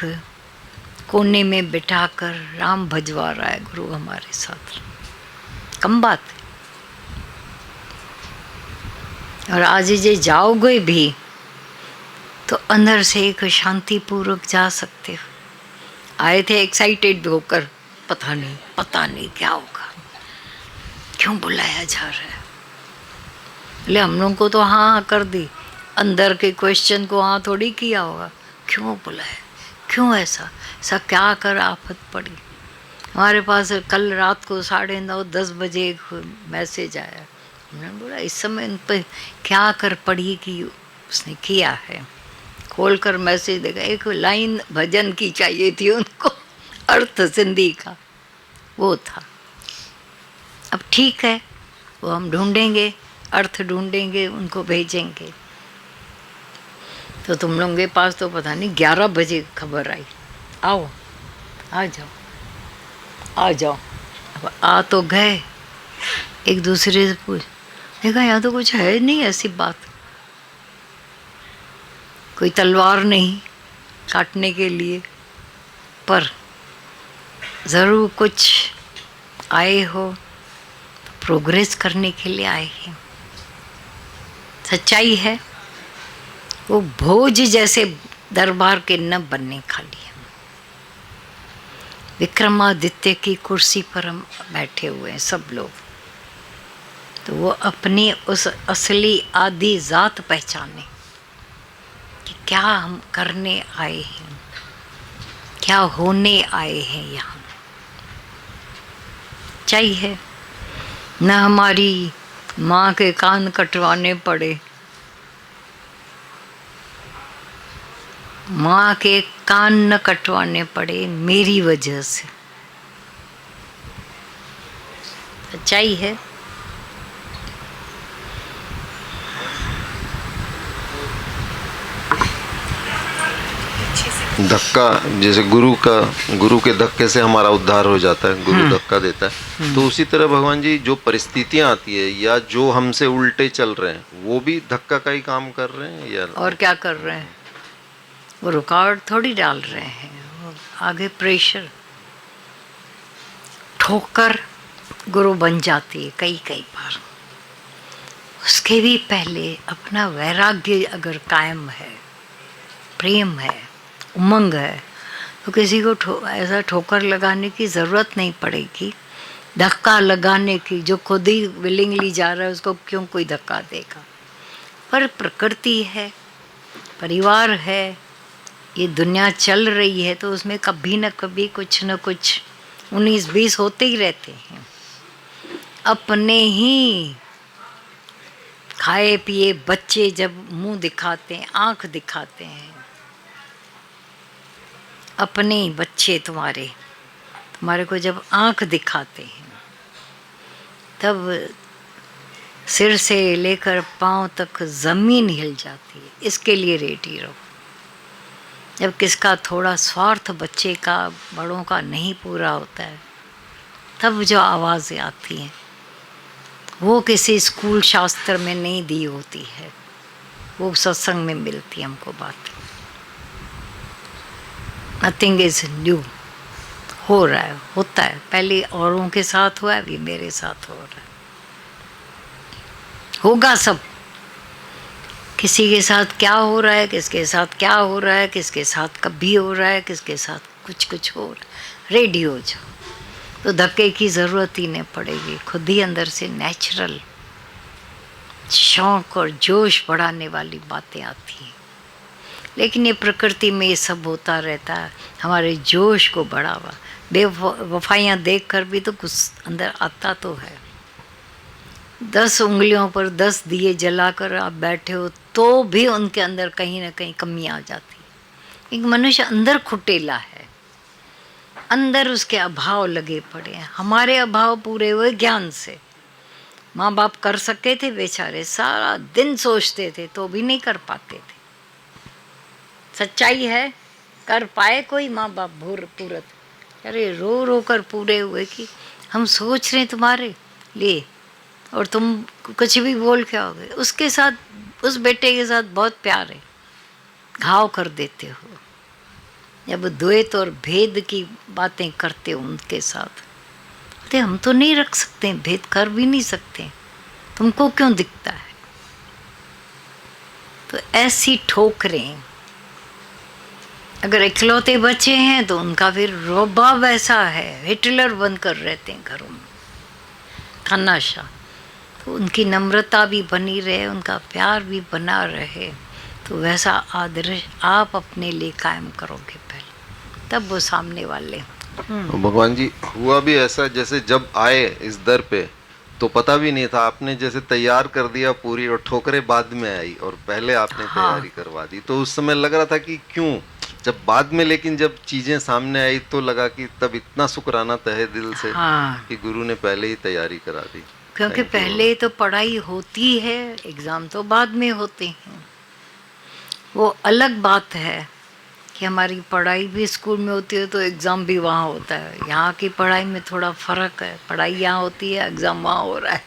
कोने में बिठा कर राम भजवा रहा है गुरु हमारे साथ। कम बात है। और आज ये जाओगे भी तो अंदर से एक शांतिपूर्वक जा सकते हो। आए थे एक्साइटेड होकर, पता नहीं क्या होगा, क्यों बुलाया जा रहा है। बोले हम लोग को तो हाँ कर दी, अंदर के क्वेश्चन को हाँ थोड़ी किया होगा, क्यों बुलाया, क्यों ऐसा क्या कर आफत पड़ी। हमारे पास कल रात को 9:30-10 बजे एक मैसेज आया, हमने बोला इस समय उन पर क्या कर पड़ी कि उसने किया है। खोल कर मैसेज देखा, एक लाइन भजन की चाहिए थी उनको, अर्थ सिंधी का वो था। अब ठीक है, वो हम ढूंढेंगे, अर्थ ढूंढेंगे, उनको भेजेंगे। तो तुम लोगों के पास तो पता नहीं 11 बजे खबर आई, आओ आ जाओ। अब आ तो गए, एक दूसरे से पूछ, देखा यहाँ तो कुछ है नहीं ऐसी बात, कोई तलवार नहीं काटने के लिए, पर ज़रूर कुछ आए हो तो प्रोग्रेस करने के लिए आए हैं। सच्चाई है वो भोज जैसे दरबार के न बनने खाली है। विक्रमादित्य की कुर्सी पर हम बैठे हुए हैं सब लोग, तो वो अपनी उस असली आदि जात पहचाने कि क्या हम करने आए हैं, क्या होने आए हैं यहाँ। चाहिए न हमारी माँ के कान कटवाने पड़े, माँ के कान न कटवाने पड़े मेरी वजह से। सच्चाई है। धक्का, जैसे गुरु के धक्के से हमारा उद्धार हो जाता है, गुरु धक्का देता है, तो उसी तरह भगवान जी जो परिस्थितियां आती है या जो हमसे उल्टे चल रहे हैं वो भी धक्का का ही काम कर रहे हैं या और क्या कर रहे हैं, वो रुकावट थोड़ी डाल रहे हैं, वो आगे प्रेशर, ठोकर गुरु बन जाती है कई बार। उसके भी पहले अपना वैराग्य अगर कायम है, प्रेम है, उमंग है, तो किसी को ऐसा ठोकर लगाने की ज़रूरत नहीं पड़ेगी, धक्का लगाने की। जो खुद ही विलिंगली जा रहा है उसको क्यों कोई धक्का देगा। पर प्रकृति है, परिवार है, ये दुनिया चल रही है, तो उसमें कभी न कभी कुछ न कुछ 19-20 होते ही रहते हैं। अपने ही खाए पिए बच्चे जब मुंह दिखाते हैं, आंख दिखाते हैं, अपने बच्चे तुम्हारे को जब आंख दिखाते हैं, तब सिर से लेकर पांव तक जमीन हिल जाती है। इसके लिए रेडी रहो। जब किसका थोड़ा स्वार्थ बच्चे का, बड़ों का नहीं पूरा होता है, तब जो आवाज़ें आती हैं वो किसी स्कूल शास्त्र में नहीं दी होती है, वो सत्संग में मिलती है हमको बात। नथिंग इज न्यू, हो रहा है, होता है, पहले औरों के साथ हुआ है, अभी मेरे साथ हो रहा है, होगा सब। किसी के साथ क्या हो रहा है, किसके साथ क्या हो रहा है, किसके साथ कभी हो रहा है, किसके साथ कुछ हो रहा है, रेडी हो जाओ, तो धक्के की ज़रूरत ही नहीं पड़ेगी। खुद ही अंदर से नेचुरल शौक़ और जोश बढ़ाने वाली बातें आती हैं। लेकिन ये प्रकृति में ये सब होता रहता है, हमारे जोश को बढ़ावा, बेवफाइयाँ देख कर भी तो कुछ अंदर आता तो है। 10 उंगलियों पर 10 दिए जलाकर आप बैठे हो तो भी उनके अंदर कहीं ना कहीं कमी आ जाती है। एक मनुष्य अंदर खुटेला है, अंदर उसके अभाव लगे पड़े हैं। हमारे अभाव पूरे हुए ज्ञान से। माँ बाप कर सके थे बेचारे, सारा दिन सोचते थे तो भी नहीं कर पाते थे। सच्चाई है, कर पाए कोई माँ बाप पूरत? अरे रो रो कर पूरे हुए कि हम सोच रहे हैं तुम्हारे लिए और तुम कुछ भी बोल के आओगे। उसके साथ, उस बेटे के साथ बहुत प्यार है, घाव कर देते हो जब द्वैत और भेद की बातें करते हो उनके साथ। तो हम तो नहीं रख सकते, भेद कर भी नहीं सकते, तुमको क्यों दिखता है? तो ऐसी ठोकरें, अगर इकलौते बच्चे हैं तो उनका फिर रोबाब ऐसा है, हिटलर बनकर रहते हैं घरों में, तानाशाह। तो उनकी नम्रता भी बनी रहे, उनका प्यार भी बना रहे, तो वैसा आदर्श आप अपने लिए कायम करोगे पहले, तब वो सामने वाले। भगवान जी, हुआ भी ऐसा जैसे जब आए इस दर पे तो पता भी नहीं था, आपने जैसे तैयार कर दिया पूरी और ठोकरें बाद में आई और पहले आपने तैयारी करवा दी। तो उस समय लग रहा था कि क्यों, जब बाद में, लेकिन जब चीजें सामने आई तो लगा कि तब इतना शुक्राना तहे दिल से कि गुरु ने पहले ही तैयारी करा दी। क्योंकि पहले तो पढ़ाई होती है, एग्ज़ाम तो बाद में होते हैं। वो अलग बात है कि हमारी पढ़ाई भी स्कूल में होती है तो एग्ज़ाम भी वहाँ होता है। यहाँ की पढ़ाई में थोड़ा फ़र्क है, पढ़ाई यहाँ होती है, एग्ज़ाम वहाँ हो रहा है।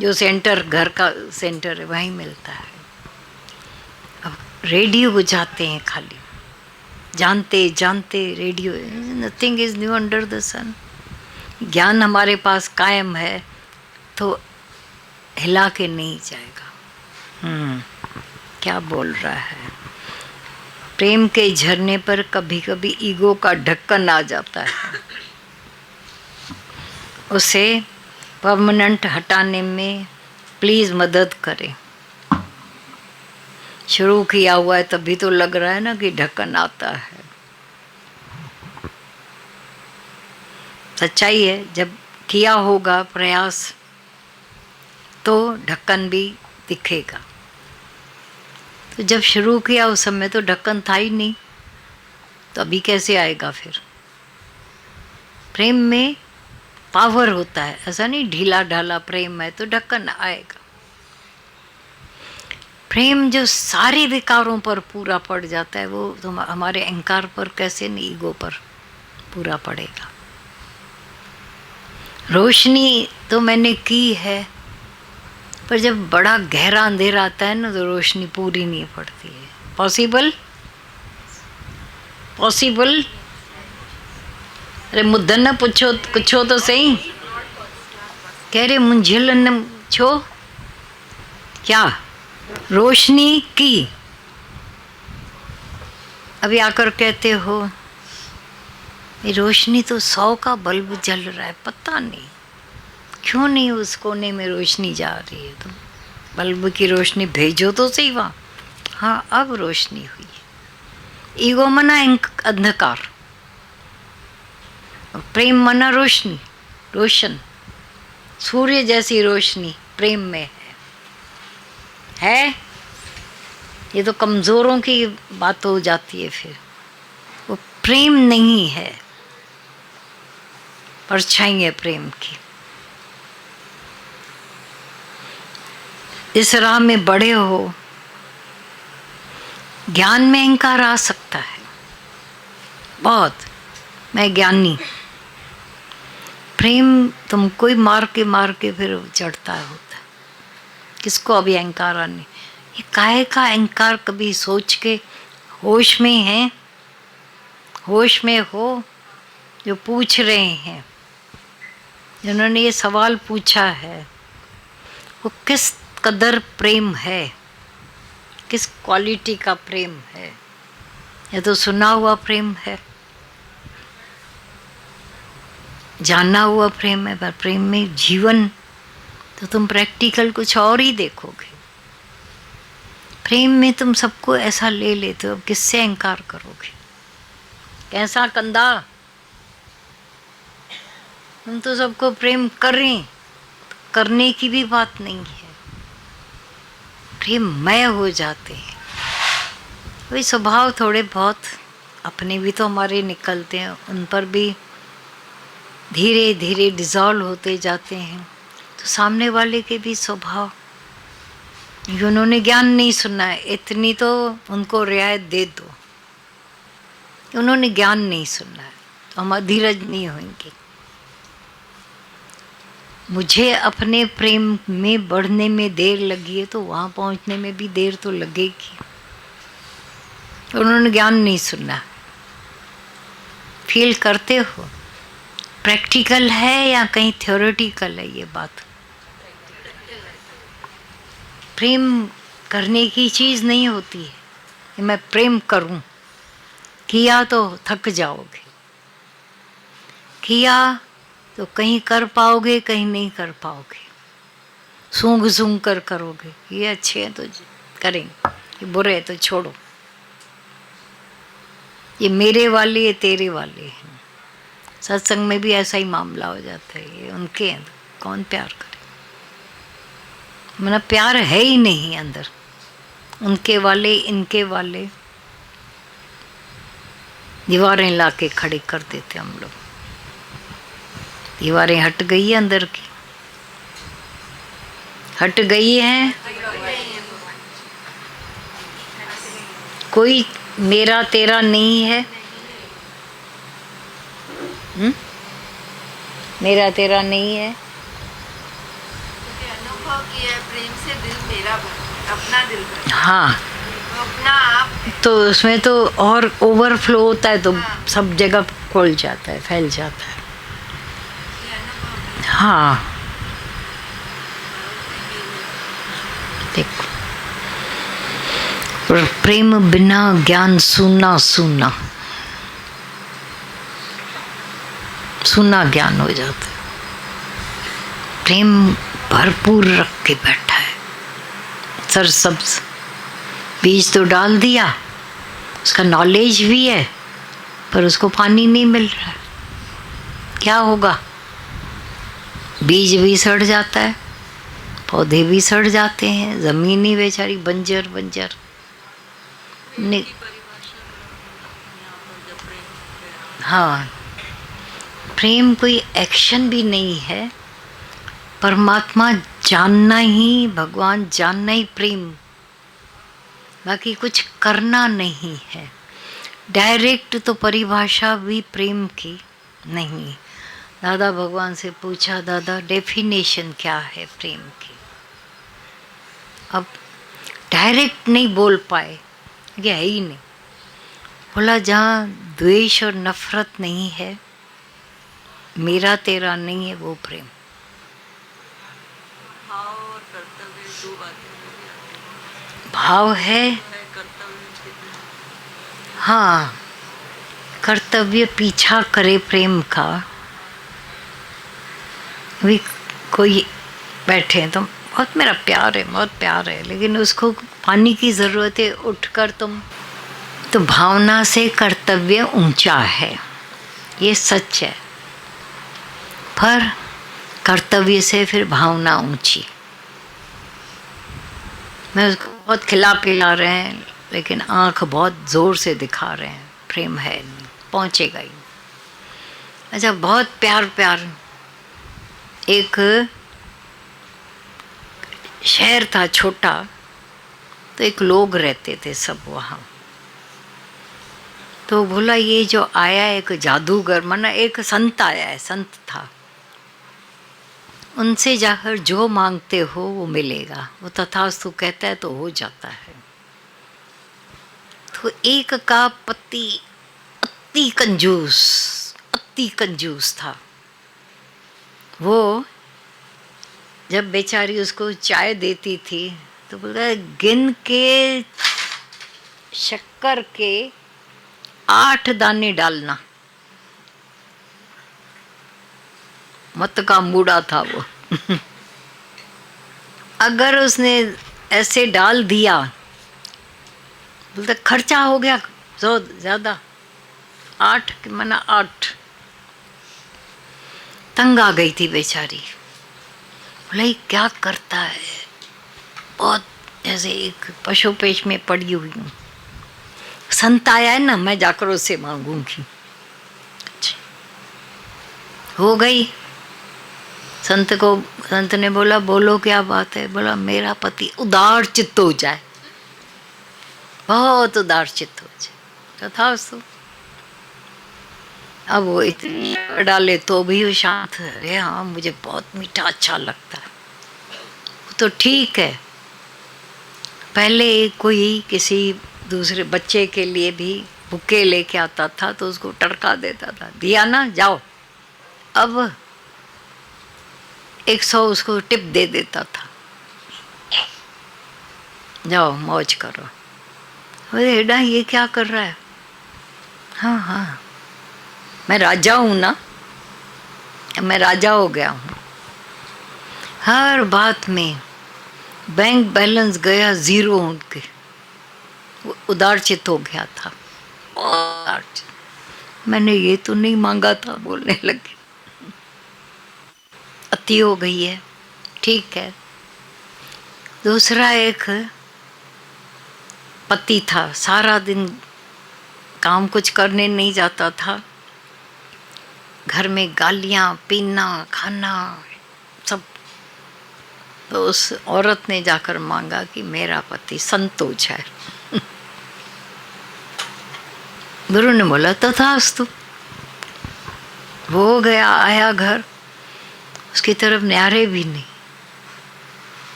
जो सेंटर, घर का सेंटर है, वहीं मिलता है। अब रेडियो बुझाते हैं खाली, जानते जानते radio, nothing is new under the sun. ज्ञान हमारे पास कायम है तो हिला के नहीं जाएगा। क्या बोल रहा है? प्रेम के झरने पर कभी कभी ईगो का ढक्कन आ जाता है, उसे परमानेंट हटाने में प्लीज़ मदद करें। शुरू किया हुआ है तभी तो लग रहा है ना कि ढक्कन आता है। सच्चाई है, जब किया होगा प्रयास तो ढक्कन भी दिखेगा। तो जब शुरू किया उस समय तो ढक्कन था ही नहीं, तो अभी कैसे आएगा फिर? प्रेम में पावर होता है, ऐसा नहीं ढीला ढाला प्रेम है तो ढक्कन आएगा। प्रेम जो सारे विकारों पर पूरा पड़ जाता है वो तो हमारे अहंकार पर कैसे नहीं, ईगो पर पूरा पड़ेगा। रोशनी तो मैंने की है, पर जब बड़ा गहरा अंधेरा आता है ना तो रोशनी पूरी नहीं पड़ती है। पॉसिबल? पॉसिबल? अरे मुद्दन न पूछो, कुछो तो सही। कह रहे मुंझलन छो क्या रोशनी की, अभी आकर कहते हो ये रोशनी तो 100 का बल्ब जल रहा है, पता नहीं क्यों नहीं उस कोने में रोशनी जा रही है। तो बल्ब की रोशनी भेजो तो सही वहाँ। हाँ, अब रोशनी हुई है। ईगो मना अंधकार, प्रेम मना रोशनी, रोशन। सूर्य जैसी रोशनी प्रेम में है। ये तो कमज़ोरों की बात हो जाती है, फिर वो प्रेम नहीं है, परछाई है प्रेम की। इस राह में बड़े हो, ज्ञान में अहंकार आ सकता है बहुत, मैं ज्ञानी। प्रेम तुमको ही मार के फिर चढ़ता होता है। किसको अभी अहंकार आने? ये काहे का अहंकार? कभी सोच के होश में हैं, होश में हो जो पूछ रहे हैं, जिन्होंने ये सवाल पूछा है, वो किस कदर प्रेम है, किस क्वालिटी का प्रेम है? या तो सुना हुआ प्रेम है, जाना हुआ प्रेम है, पर प्रेम में जीवन तो तुम प्रैक्टिकल कुछ और ही देखोगे। प्रेम में तुम सबको ऐसा ले लेते हो, अब किससे अहंकार करोगे? कैसा कंधा, तुम तो सबको प्रेम कर रही, करने की भी बात नहीं है, प्रेममय हो जाते हैं। वही स्वभाव थोड़े बहुत अपने भी तो हमारे निकलते हैं, उन पर भी धीरे धीरे डिज़ोल्व होते जाते हैं। तो सामने वाले के भी स्वभाव, उन्होंने ज्ञान नहीं सुना है, इतनी तो उनको रियायत दे दो। उन्होंने ज्ञान नहीं सुना है तो हम अधीरज नहीं होंगे। मुझे अपने प्रेम में बढ़ने में देर लगी है तो वहाँ पहुँचने में भी देर तो लगेगी। उन्होंने ज्ञान नहीं सुना। फील करते हो प्रैक्टिकल है या कहीं थ्योरेटिकल है ये बात? प्रेम करने की चीज़ नहीं होती है कि मैं प्रेम करूं। किया तो थक जाओगे, किया तो कहीं कर पाओगे, कहीं नहीं कर पाओगे। सूंघ सूंघ कर करोगे, ये अच्छे हैं तो करेंगे, ये बुरे हैं तो छोड़ो। ये मेरे वाले, ये तेरे वाले हैं। सत्संग में भी ऐसा ही मामला हो जाता है, ये उनके हैं तो कौन प्यार करे। मतलब प्यार है ही नहीं अंदर, उनके वाले इनके वाले। दीवारें ला के खड़ी कर देते हम लोग। दीवारें हट गई है अंदर की, हट गई है। कोई मेरा तेरा नहीं है। मेरा तेरा नहीं है। अनुभव किया प्रेम से दिल मेरा बना, अपना दिल बना। हाँ, अपना आप तो उसमें तो और ओवरफ्लो होता है तो सब जगह खोल जाता है, फैल जाता है। हाँ, देखो, और प्रेम बिना ज्ञान सूना सूना, सूना ज्ञान हो जाता है। प्रेम भरपूर रख के बैठा है, सरसब्ज बीज तो डाल दिया, उसका नॉलेज भी है पर उसको पानी नहीं मिल रहा है। क्या होगा? बीज भी सड़ जाता है, पौधे भी सड़ जाते हैं, जमीन ही बेचारी बंजर बंजर। हाँ, प्रेम कोई एक्शन भी नहीं है। परमात्मा जानना ही, भगवान जानना ही प्रेम, बाकी कुछ करना नहीं है। डायरेक्ट तो परिभाषा भी प्रेम की नहीं। दादा भगवान से पूछा, दादा डेफिनेशन क्या है प्रेम की? अब डायरेक्ट नहीं बोल पाए, ये है ही नहीं। बोला जहाँ द्वेष और नफरत नहीं है, मेरा तेरा नहीं है, वो प्रेम। भाव और कर्तव्य दो बातें। भाव है, हाँ, कर्तव्य पीछा करे प्रेम का। भी कोई बैठे तो बहुत मेरा प्यार है, बहुत प्यार है, लेकिन उसको पानी की ज़रूरत है, उठकर तुम तो भावना से कर्तव्य ऊंचा है, ये सच है। पर कर्तव्य से फिर भावना ऊंची। मैं उसको बहुत खिला पिला रहे हैं, लेकिन आँख बहुत ज़ोर से दिखा रहे हैं, प्रेम है नहीं, पहुँचेगा ही। अच्छा, बहुत प्यार प्यार। एक शहर था छोटा, तो एक लोग रहते थे सब वहाँ। तो बोला ये जो आया एक जादूगर, माना एक संत आया है, संत था, उनसे जाकर जो मांगते हो वो मिलेगा। वो तथास्तु कहता है तो हो जाता है। तो एक का पति अति कंजूस था। वो जब बेचारी उसको चाय देती थी तो बोलता गिन के शक्कर के 8 दाने डालना। मत का मूड़ा था वो। अगर उसने ऐसे डाल दिया, बोलते खर्चा हो गया ज्यादा, 8 माना 8। तंग आ गई थी बेचारी, बोला ये क्या करता है, बहुत जैसे एक पशु पेश में पड़ी हुई हूँ। संत आया है ना, मैं जाकर उससे मांगूंगी। हो गई। संत ने बोला बोलो क्या बात है। बोला मेरा पति उदार चित्त हो जाए, बहुत उदार चित्त हो जाए। तथास्तु। अब वो इतनी डाले तो भी वो शांत है। हाँ मुझे बहुत मीठा अच्छा लगता है, वो तो ठीक है। पहले कोई किसी दूसरे बच्चे के लिए भी बुके लेके आता था तो उसको टड़का देता था, दिया ना जाओ। अब 100 उसको टिप दे देता था, जाओ मौज करो। अरे एडा ये क्या कर रहा है। हाँ हाँ मैं राजा हूँ ना, मैं राजा हो गया हूँ। हर बात में बैंक बैलेंस गया 0 उनके, उदार चित्त हो गया था। उदार चित्त। मैंने ये तो नहीं मांगा था, बोलने लगे। अति हो गई है, ठीक है। दूसरा एक पति था, सारा दिन काम कुछ करने नहीं जाता था, घर में गालियाँ पीना खाना सब। तो उस औरत ने जाकर मांगा कि मेरा पति संत हो जाए। गुरु ने बोला तथास्तु। वो गया, आया घर, उसकी तरफ न्यारे भी नहीं,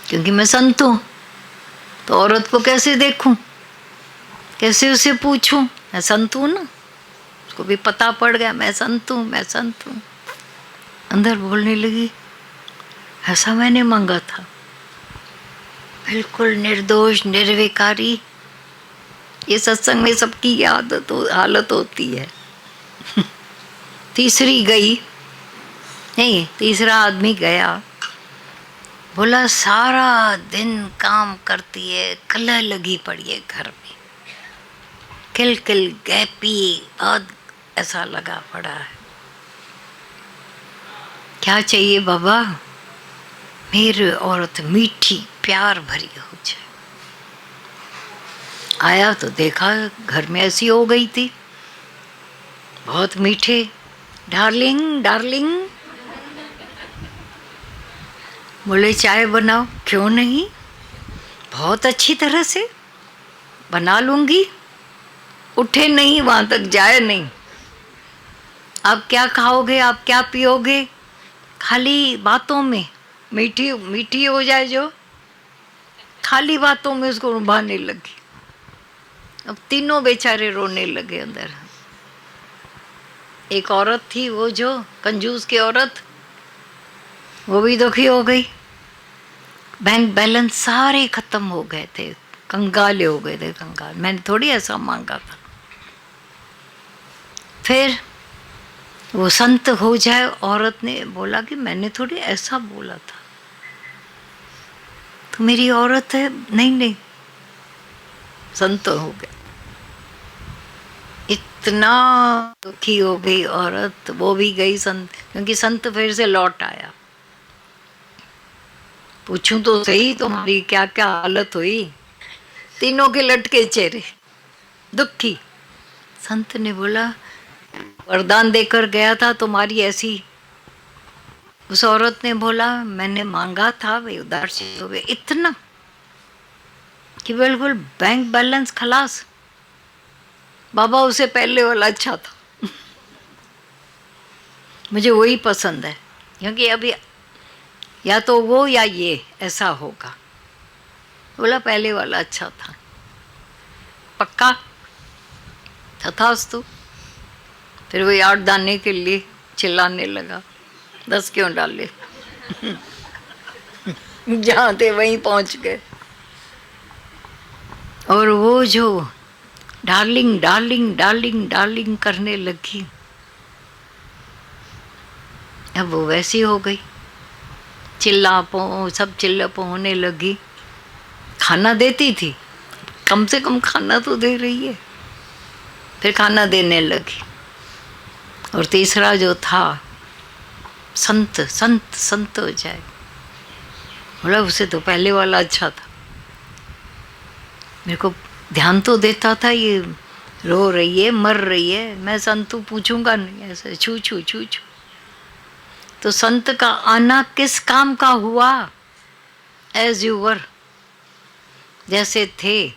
क्योंकि मैं संत हूँ। तो औरत को कैसे देखूं, कैसे उसे पूछूं। मैं संत हूँ ना, उसको भी पता पड़ गया मैं संत हूँ, मैं संत हूँ। अंदर बोलने लगी ऐसा मैंने मांगा था, बिल्कुल निर्दोष निर्विकारी। ये सत्संग में सबकी हालत होती है। तीसरी गई, नहीं तीसरा आदमी गया, बोला सारा दिन काम करती है, कलह लगी पड़ी है घर में, किल किल गैपी, बहुत ऐसा लगा पड़ा है। क्या चाहिए बाबा, मेरी औरत मीठी प्यार भरी हो जाए। आया तो देखा घर में ऐसी हो गई थी, बहुत मीठे, डार्लिंग डार्लिंग। बोले चाय बनाओ, क्यों नहीं, बहुत अच्छी तरह से बना लूंगी। उठे नहीं, वहां तक जाए नहीं। आप क्या खाओगे, आप क्या पियोगे, खाली बातों में मीठी मीठी हो जाए जो, खाली बातों में उसको रुभाने लगी। अब तीनों बेचारे रोने लगे अंदर। एक औरत थी वो जो कंजूस की औरत, वो भी दुखी हो गई। बैंक बैलेंस सारे खत्म हो गए थे, कंगाल हो गए थे, कंगाल। मैंने थोड़ी ऐसा मांगा था। फिर वो संत हो जाए, औरत ने बोला कि मैंने थोड़ी ऐसा बोला था, तो मेरी औरत है। नहीं नहीं, संत हो गया। इतना दुखी हो गई औरत, वो भी गई संत, क्योंकि संत फिर से लौट आया। पूछूं तो सही तुम्हारी क्या क्या हालत हुई। तीनों के लटके चेहरे, दुखी। संत ने बोला वरदान देकर गया था तुम्हारी ऐसी। उस औरत ने बोला मैंने मांगा था, वे उदार चित्त हो गए इतना कि बिल्कुल बैंक बैलेंस खलास। बाबा उसे पहले वाला अच्छा था। मुझे वही पसंद है, क्योंकि अभी या तो वो या ये ऐसा होगा। बोला पहले वाला अच्छा था, पक्का। तथास्तु। फिर वो 8 दाने के लिए चिल्लाने लगा, 10 क्यों डाले। जहाँ थे वहीं पहुँच गए। और वो जो डार्लिंग डार्लिंग डार्लिंग डार्लिंग करने लगी, अब वो वैसी हो गई, चिल्लापो, सब चिल्लापो होने लगी। खाना देती थी, कम से कम खाना तो दे रही है। फिर खाना देने लगी। और तीसरा जो था संत, संत संत हो जाए, बोला उसे तो पहले वाला अच्छा था, मेरे को ध्यान तो देता था ये रो रही है मर रही है, मैं संतु पूछूंगा नहीं, ऐसे छू छू छू छू। तो संत का आना किस काम का हुआ? एज यू वर, जैसे थे,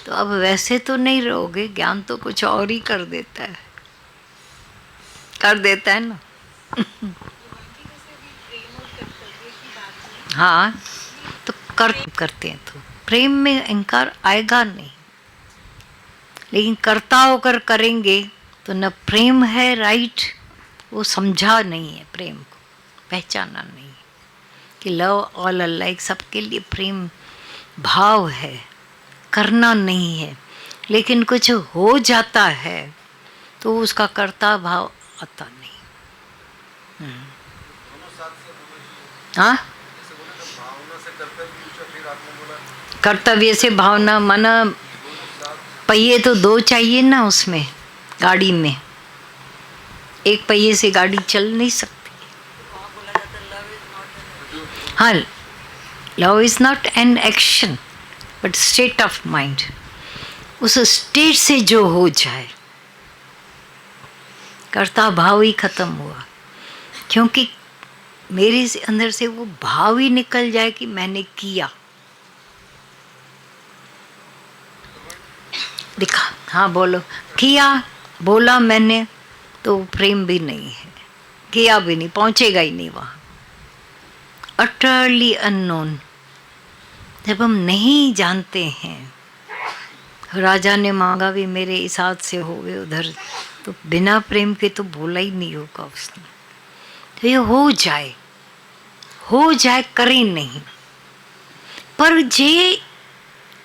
तो अब वैसे तो नहीं रहोगे। ज्ञान तो कुछ और ही कर देता है, कर देता है ना। हाँ, तो करते हैं तो प्रेम में इंकार आएगा नहीं, लेकिन करता होकर करेंगे तो न प्रेम है, राइट, वो समझा नहीं है, प्रेम को पहचाना नहीं है कि लव ऑल अलाइक, सबके लिए प्रेम भाव है, करना नहीं है। लेकिन कुछ हो जाता है तो उसका कर्ता भाव आता नहीं। हाँ, कर्तव्य से भावना, माना पहिए तो दो चाहिए ना उसमें, गाड़ी में एक पहिए से गाड़ी चल नहीं सकती। हाँ, love is not an action but state of mind. उस स्टेट से जो हो जाए, कर्ता भाव ही खत्म हुआ, क्योंकि मेरे अंदर से वो भाव ही निकल जाए कि मैंने किया, दिखा। हाँ बोलो, किया, बोला मैंने, तो प्रेम भी नहीं है, किया भी नहीं, पहुंचेगा ही नहीं वहाँ। अटरली अननोन, जब हम नहीं जानते हैं। राजा ने मांगा भी मेरे इस हाथ से हो गए उधर, तो बिना प्रेम के तो बोला ही नहीं होगा उसने। तो ये हो जाए करे नहीं, पर जे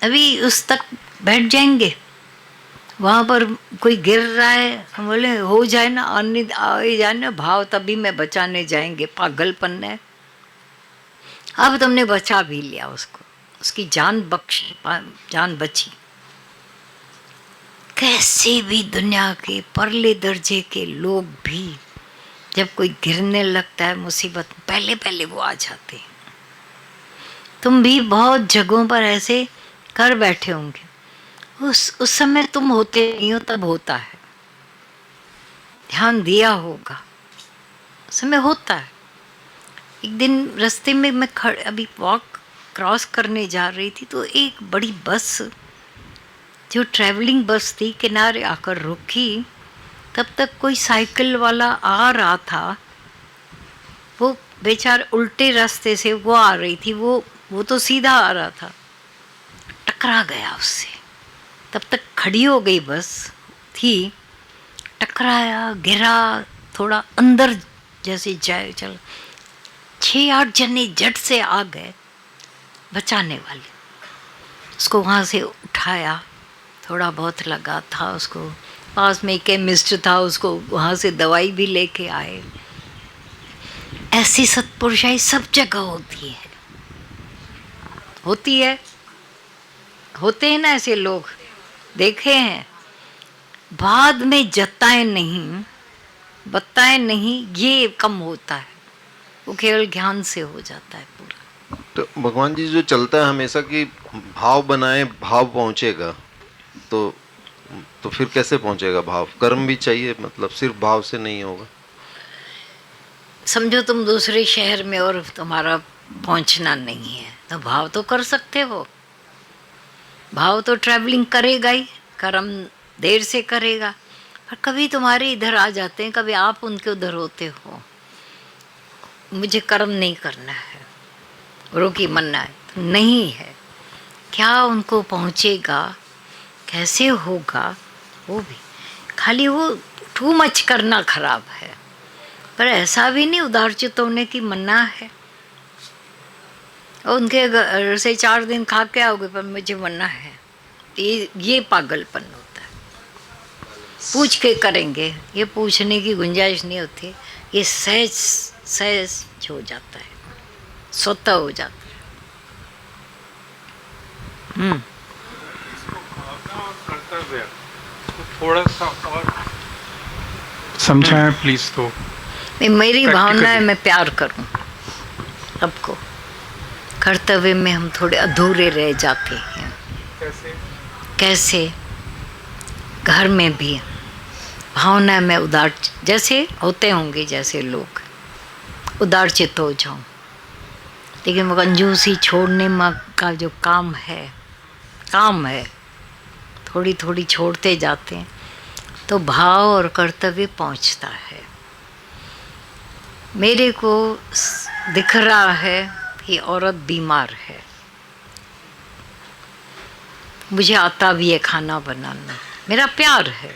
अभी उस तक बैठ जाएंगे, वहाँ पर कोई गिर रहा है, हम बोले हो जाए ना, आने आए जाए ना भाव, तभी मैं बचाने जाएंगे, पागलपन है। अब तुमने बचा भी लिया उसको, उसकी जान बची। कैसे भी दुनिया के परले दर्जे के लोग भी जब कोई गिरने लगता है मुसीबत, पहले पहले वो आ जाते हैं। तुम भी बहुत जगहों पर ऐसे कर बैठे होंगे, उस समय तुम होते नहीं हो, तब होता है, ध्यान दिया होगा, उस समय होता है। एक दिन रास्ते में मैं अभी वॉक क्रॉस करने जा रही थी, तो एक बड़ी बस, जो ट्रैवलिंग बस थी, किनारे आकर रुकी। तब तक कोई साइकिल वाला आ रहा था, वो बेचारा उल्टे रास्ते से वो आ रही थी, वो तो सीधा आ रहा था, टकरा गया उससे। तब तक खड़ी हो गई बस थी, टकराया, गिरा, थोड़ा अंदर जैसे जाए, चल 6-8 जने झट से आ गए बचाने वाले, उसको वहाँ से उठाया। थोड़ा बहुत लगा था उसको, पास में केमिस्ट था, उसको वहाँ से दवाई भी लेके आए। ऐसी सत्पुरुषाई सब जगह होती है, होते हैं ना ऐसे लोग, देखे हैं। बाद में जताए नहीं, बताए नहीं, ये कम होता है, वो केवल ज्ञान से हो जाता है पूरा। तो भगवान जी जो चलता है हमेशा कि भाव बनाए भाव पहुंचेगा, तो फिर कैसे पहुंचेगा भाव? कर्म भी चाहिए, मतलब सिर्फ भाव से नहीं होगा। समझो तुम दूसरे शहर में और तुम्हारा पहुंचना नहीं है, तो भाव तो कर सकते हो, भाव तो ट्रैवलिंग करेगा ही, कर्म देर से करेगा। पर कभी तुम्हारे इधर आ जाते हैं, कभी आप उनके उधर होते हो, मुझे कर्म नहीं करना है, गुरु की मन्ना है, तो नहीं है। क्या उनको पहुंचेगा, कैसे होगा, वो भी खाली वो टू मच करना खराब है। पर ऐसा भी नहीं उदारचित होने की मन्ना है, और उनके घर से 4 दिन खा के आओगे पर मुझे मन्ना है, ये पागलपन होता है। पूछ के करेंगे, ये पूछने की गुंजाइश नहीं होती, ये सहज हो जाता है, स्वतः हो जाता है। कर्तव्य थोड़ा सा और समझाएं प्लीज। तो मेरी भावना है मैं प्यार करूं सबको, कर्तव्य में हम थोड़े अधूरे रह जाते हैं। कैसे? घर में भी भावना में उदार, जैसे होते होंगे जैसे लोग, उदार चित्त हो जाओ, लेकिन वो कंजूसी छोड़ने में का जो काम है थोड़ी थोड़ी छोड़ते जाते हैं तो भाव और कर्तव्य पहुंचता है। मेरे को दिख रहा है कि औरत बीमार है, मुझे आता भी है खाना बनाना, मेरा प्यार है,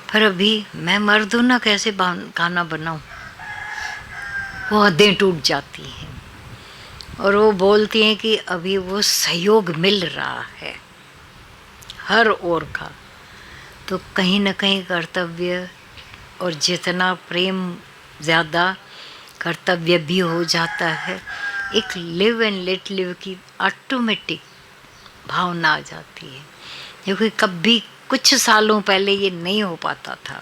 पर अभी मैं मर्द हूँ ना, कैसे खाना बनाऊं? वो हदें टूट जाती हैं और वो बोलती हैं कि अभी वो सहयोग मिल रहा है हर ओर का, तो कहीं ना कहीं कर्तव्य, और जितना प्रेम ज़्यादा कर्तव्य भी हो जाता है, एक लिव एंड लेट लिव की ऑटोमेटिक भावना आ जाती है, क्योंकि कभी कुछ सालों पहले ये नहीं हो पाता था,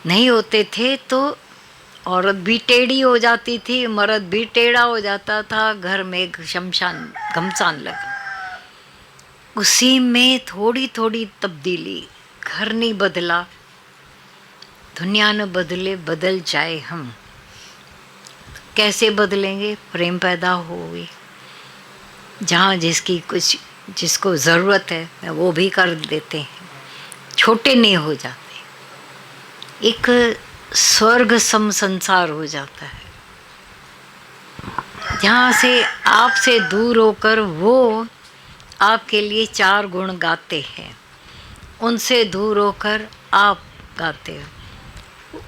नहीं होते थे तो औरत भी टेढ़ी हो जाती थी, मर्द भी टेढ़ा हो जाता था, घर में एक शमशान घमसान लगा। उसी में थोड़ी थोड़ी तब्दीली, घर नहीं बदला, दुनिया न बदले, बदल जाए हम। कैसे बदलेंगे? प्रेम पैदा होगी, जहाँ जिसको ज़रूरत है वो भी कर देते हैं, छोटे नहीं हो जाते, एक स्वर्ग सम संसार हो जाता है, जहाँ से आपसे दूर होकर वो आपके लिए 4 गुण गाते हैं, उनसे दूर होकर आप गाते हो।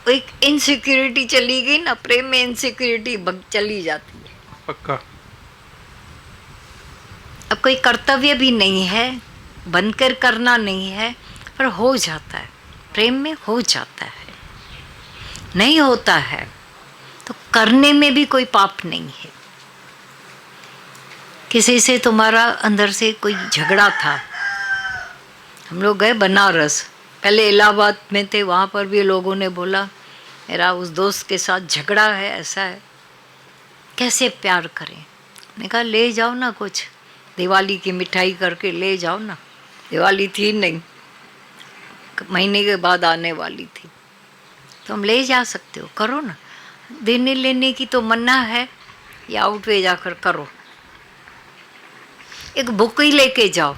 एक इनसिक्योरिटी चली गई ना, प्रेम में इनसिक्योरिटी चली जाती है। पक्का। अब कोई कर्तव्य भी नहीं है, बनकर करना नहीं है, पर हो जाता है, प्रेम में हो जाता है। नहीं होता है तो करने में भी कोई पाप नहीं है। किसी से तुम्हारा अंदर से कोई झगड़ा था, हम लोग गए बनारस, पहले इलाहाबाद में थे, वहाँ पर भी लोगों ने बोला मेरा उस दोस्त के साथ झगड़ा है, ऐसा है, कैसे प्यार करें? मैंने कहा ले जाओ ना, कुछ दिवाली की मिठाई करके ले जाओ ना। दिवाली थी नहीं, महीने के बाद आने वाली थी, तो हम ले जा सकते हो, करो ना। देने लेने की तो मन्ना है, या आउट वे जाकर करो। एक बुक ही लेके जाओ,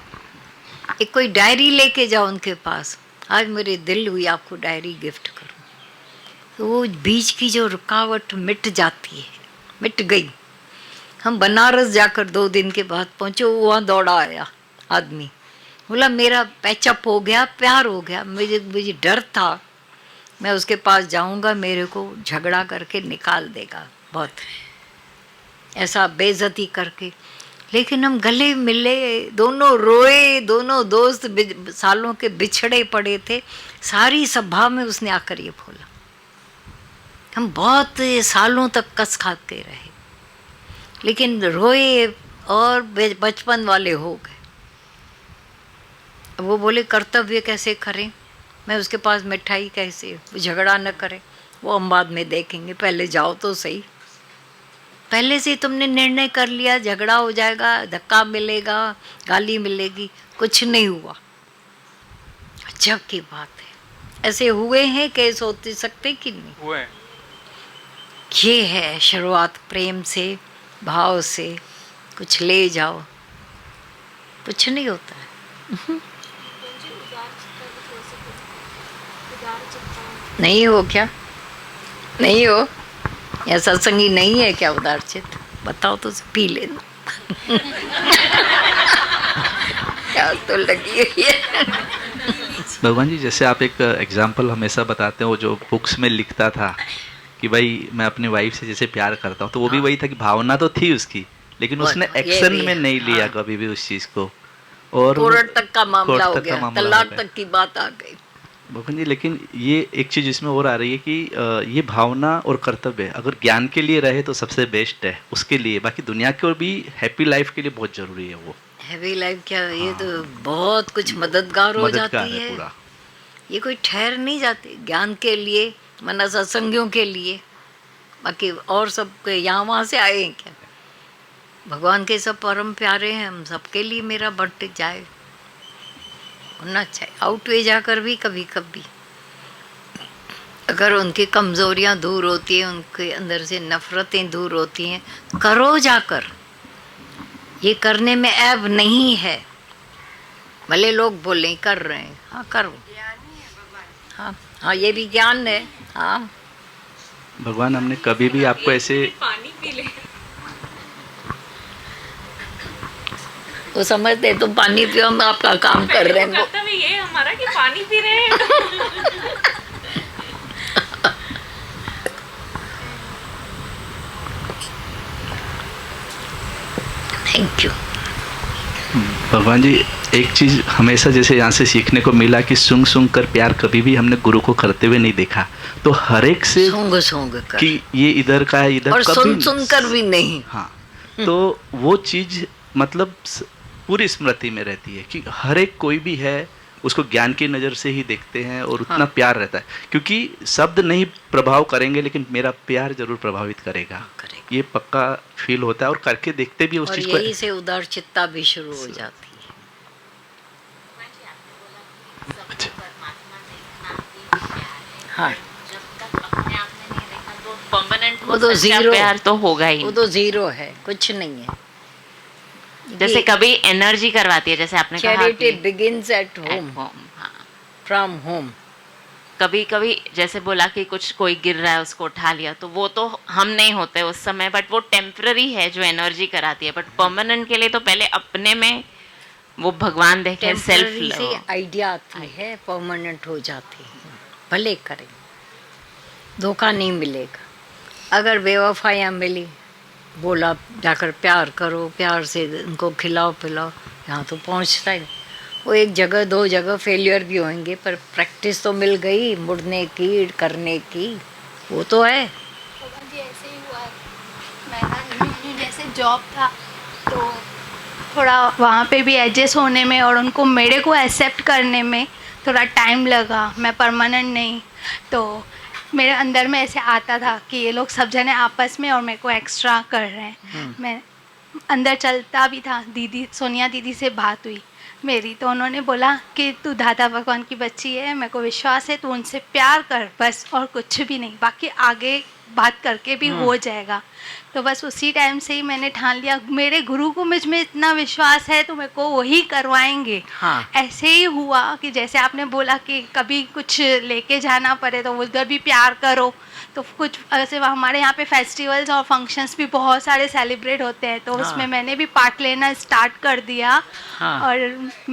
एक कोई डायरी लेके जाओ उनके पास, आज मेरे दिल हुई आपको डायरी गिफ्ट करूं, तो वो बीच की जो रुकावट मिट जाती है, मिट गई। हम बनारस जाकर 2 दिन के बाद पहुँचे, वहाँ दौड़ा आया आदमी, बोला मेरा पैचअप हो गया, प्यार हो गया। मुझे डर था मैं उसके पास जाऊंगा, मेरे को झगड़ा करके निकाल देगा, बहुत ऐसा बेइज्जती करके। लेकिन हम गले मिले, दोनों रोए, दोनों दोस्त सालों के बिछड़े पड़े थे। सारी सभा में उसने आकर ये बोला, हम बहुत सालों तक कस खाते रहे, लेकिन रोए और बचपन वाले हो गए। वो बोले कर्तव्य कैसे करें, मैं उसके पास मिठाई कैसे, झगड़ा न करे, वो हम बाद में देखेंगे, पहले जाओ तो सही। पहले से तुमने निर्णय कर लिया झगड़ा हो जाएगा, धक्का मिलेगा, गाली मिलेगी, कुछ नहीं हुआ। अजब की बात है, ऐसे हुए हैं केस होते सकते कि नहीं हुए। ये है शुरुआत, प्रेम से, भाव से कुछ ले जाओ, कुछ नहीं होता है। नहीं हो क्या? नहीं हो या सत्संगी नहीं है क्या उदार चित्त? बताओ तो पी लेना। क्या तो लगी हुई है। भगवान जी, जैसे आप एक एग्जाम्पल हमेशा बताते हो, जो बुक्स में लिखता था कि भाई मैं अपनी वाइफ से जैसे प्यार करता हूँ, तो वो भी वही था कि भावना तो थी उसकी, लेकिन उसने एक्शन में नहीं लिया कभी भी उस चीज़ को, और कोर्ट तक का मामला हो गया, तलाक तक की बात आ गई। भगवान जी, लेकिन ये एक चीज़ इसमें और आ रही है कि ये भावना और कर्तव्य अगर ज्ञान के लिए रहे तो सबसे बेस्ट है उसके लिए, बाकी दुनिया के और भी हैप्पी लाइफ के लिए बहुत ज़रूरी है वो। हैप्पी लाइफ क्या, ये तो बहुत कुछ मददगार हो जाती है पूरा। ये कोई ठहर नहीं जाती ज्ञान के लिए, मना सत्संगियों के लिए, बाकी और सब यहाँ वहाँ से आए हैं क्या? भगवान के सब परम प्यारे हैं, हम सबके लिए मेरा बट जाए होना चाहिए। आउटवे जाकर भी कभी कभी अगर उनकी कमज़ोरियाँ दूर होती हैं, उनके अंदर से नफ़रतें दूर होती हैं, करो जाकर। ये करने में ऐब नहीं है, भले लोग बोलें कर रहे हैं, हाँ करो। हाँ हाँ, ये भी ज्ञान है। हाँ भगवान, हमने कभी भी आपको ऐसे पानी पी ले। वो समझते तुम पानी पियो, हम आपका काम कर रहे हैं। कर्तव्य ये हमारा कि पानी पी रहे हैं। Thank you. भगवान जी, एक चीज़ हमेशा जैसे यहाँ से सीखने को मिला कि सूंघ सूंघ कर प्यार कभी भी हमने गुरु को करते हुए नहीं देखा। तो हर एक से सूंघ कर कि ये इधर का है, इधर और कभी सुन कर भी नहीं। हाँ, तो वो चीज़ मतलब पूरी स्मृति में रहती है कि हर एक कोई भी है उसको ज्ञान की नज़र से ही देखते हैं और उतना प्यार रहता है, क्योंकि शब्द नहीं प्रभाव करेंगे लेकिन मेरा प्यार जरूर प्रभावित करेगा। ये पक्का फील होता है और करके देखते भी उस चीज़ को। यही से उदार चित्ता भी शुरू हो जाती है। हाँ, परमानेंट वो तो जीरो प्यार तो होगा ही। वो तो जीरो है, कुछ नहीं है। जैसे कभी एनर्जी करवाती है, जैसे आपने कहा चैरिटी कि बिगिंस एट होम, हाँ। From home. कभी कभी जैसे बोला कि कुछ कोई गिर रहा है उसको उठा लिया, तो वो तो हम नहीं होते उस समय, बट वो टेम्पररी है जो एनर्जी कराती है। बट परमानेंट के लिए तो पहले अपने में वो भगवान देखे, सेल्फ से आइडिया आती है, परमानेंट हो जाती है। भले करें, धोखा नहीं मिलेगा। अगर बेवफाइयाँ मिली, बोला जाकर प्यार करो, प्यार से उनको खिलाओ पिलाओ, यहाँ तो पहुँचता है। वो एक जगह दो जगह फेलियर भी होंगे, पर प्रैक्टिस तो मिल गई मुड़ने की, करने की, वो तो है। जी ऐसे ही हुआ। मैं जैसे जॉब था तो थोड़ा वहाँ पे भी एडजस्ट होने में और उनको मेरे को एक्सेप्ट करने में थोड़ा टाइम लगा। मैं परमानेंट नहीं, तो मेरे अंदर में ऐसे आता था कि ये लोग सब जने आपस में और मेरे को एक्स्ट्रा कर रहे हैं। मैं अंदर चलता भी था। दीदी सोनिया दीदी से बात हुई मेरी, तो उन्होंने बोला कि तू दादा भगवान की बच्ची है, मेरे को विश्वास है, तू उनसे प्यार कर बस, और कुछ भी नहीं, बाकी आगे बात करके भी हो जाएगा। तो बस उसी टाइम से ही मैंने ठान लिया, मेरे गुरु को मुझ में इतना विश्वास है तो मेरे को वही करवाएंगे। हाँ। ऐसे ही हुआ कि जैसे आपने बोला कि कभी कुछ लेके जाना पड़े तो उधर भी प्यार करो, तो कुछ ऐसे हमारे यहाँ पे फेस्टिवल्स और फंक्शंस भी बहुत सारे सेलिब्रेट होते हैं, तो उसमें मैंने भी पार्ट लेना स्टार्ट कर दिया। और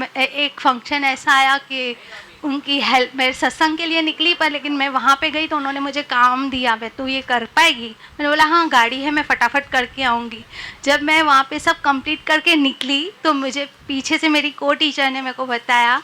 एक फंक्शन ऐसा आया कि उनकी हेल्प, मैं सत्संग के लिए निकली पर लेकिन मैं वहाँ पे गई तो उन्होंने मुझे काम दिया, मैं तू ये कर पाएगी? मैंने बोला हाँ गाड़ी है, मैं फटाफट करके आऊँगी। जब मैं वहाँ पे सब कंप्लीट करके निकली तो मुझे पीछे से मेरी को टीचर ने मेरे को बताया,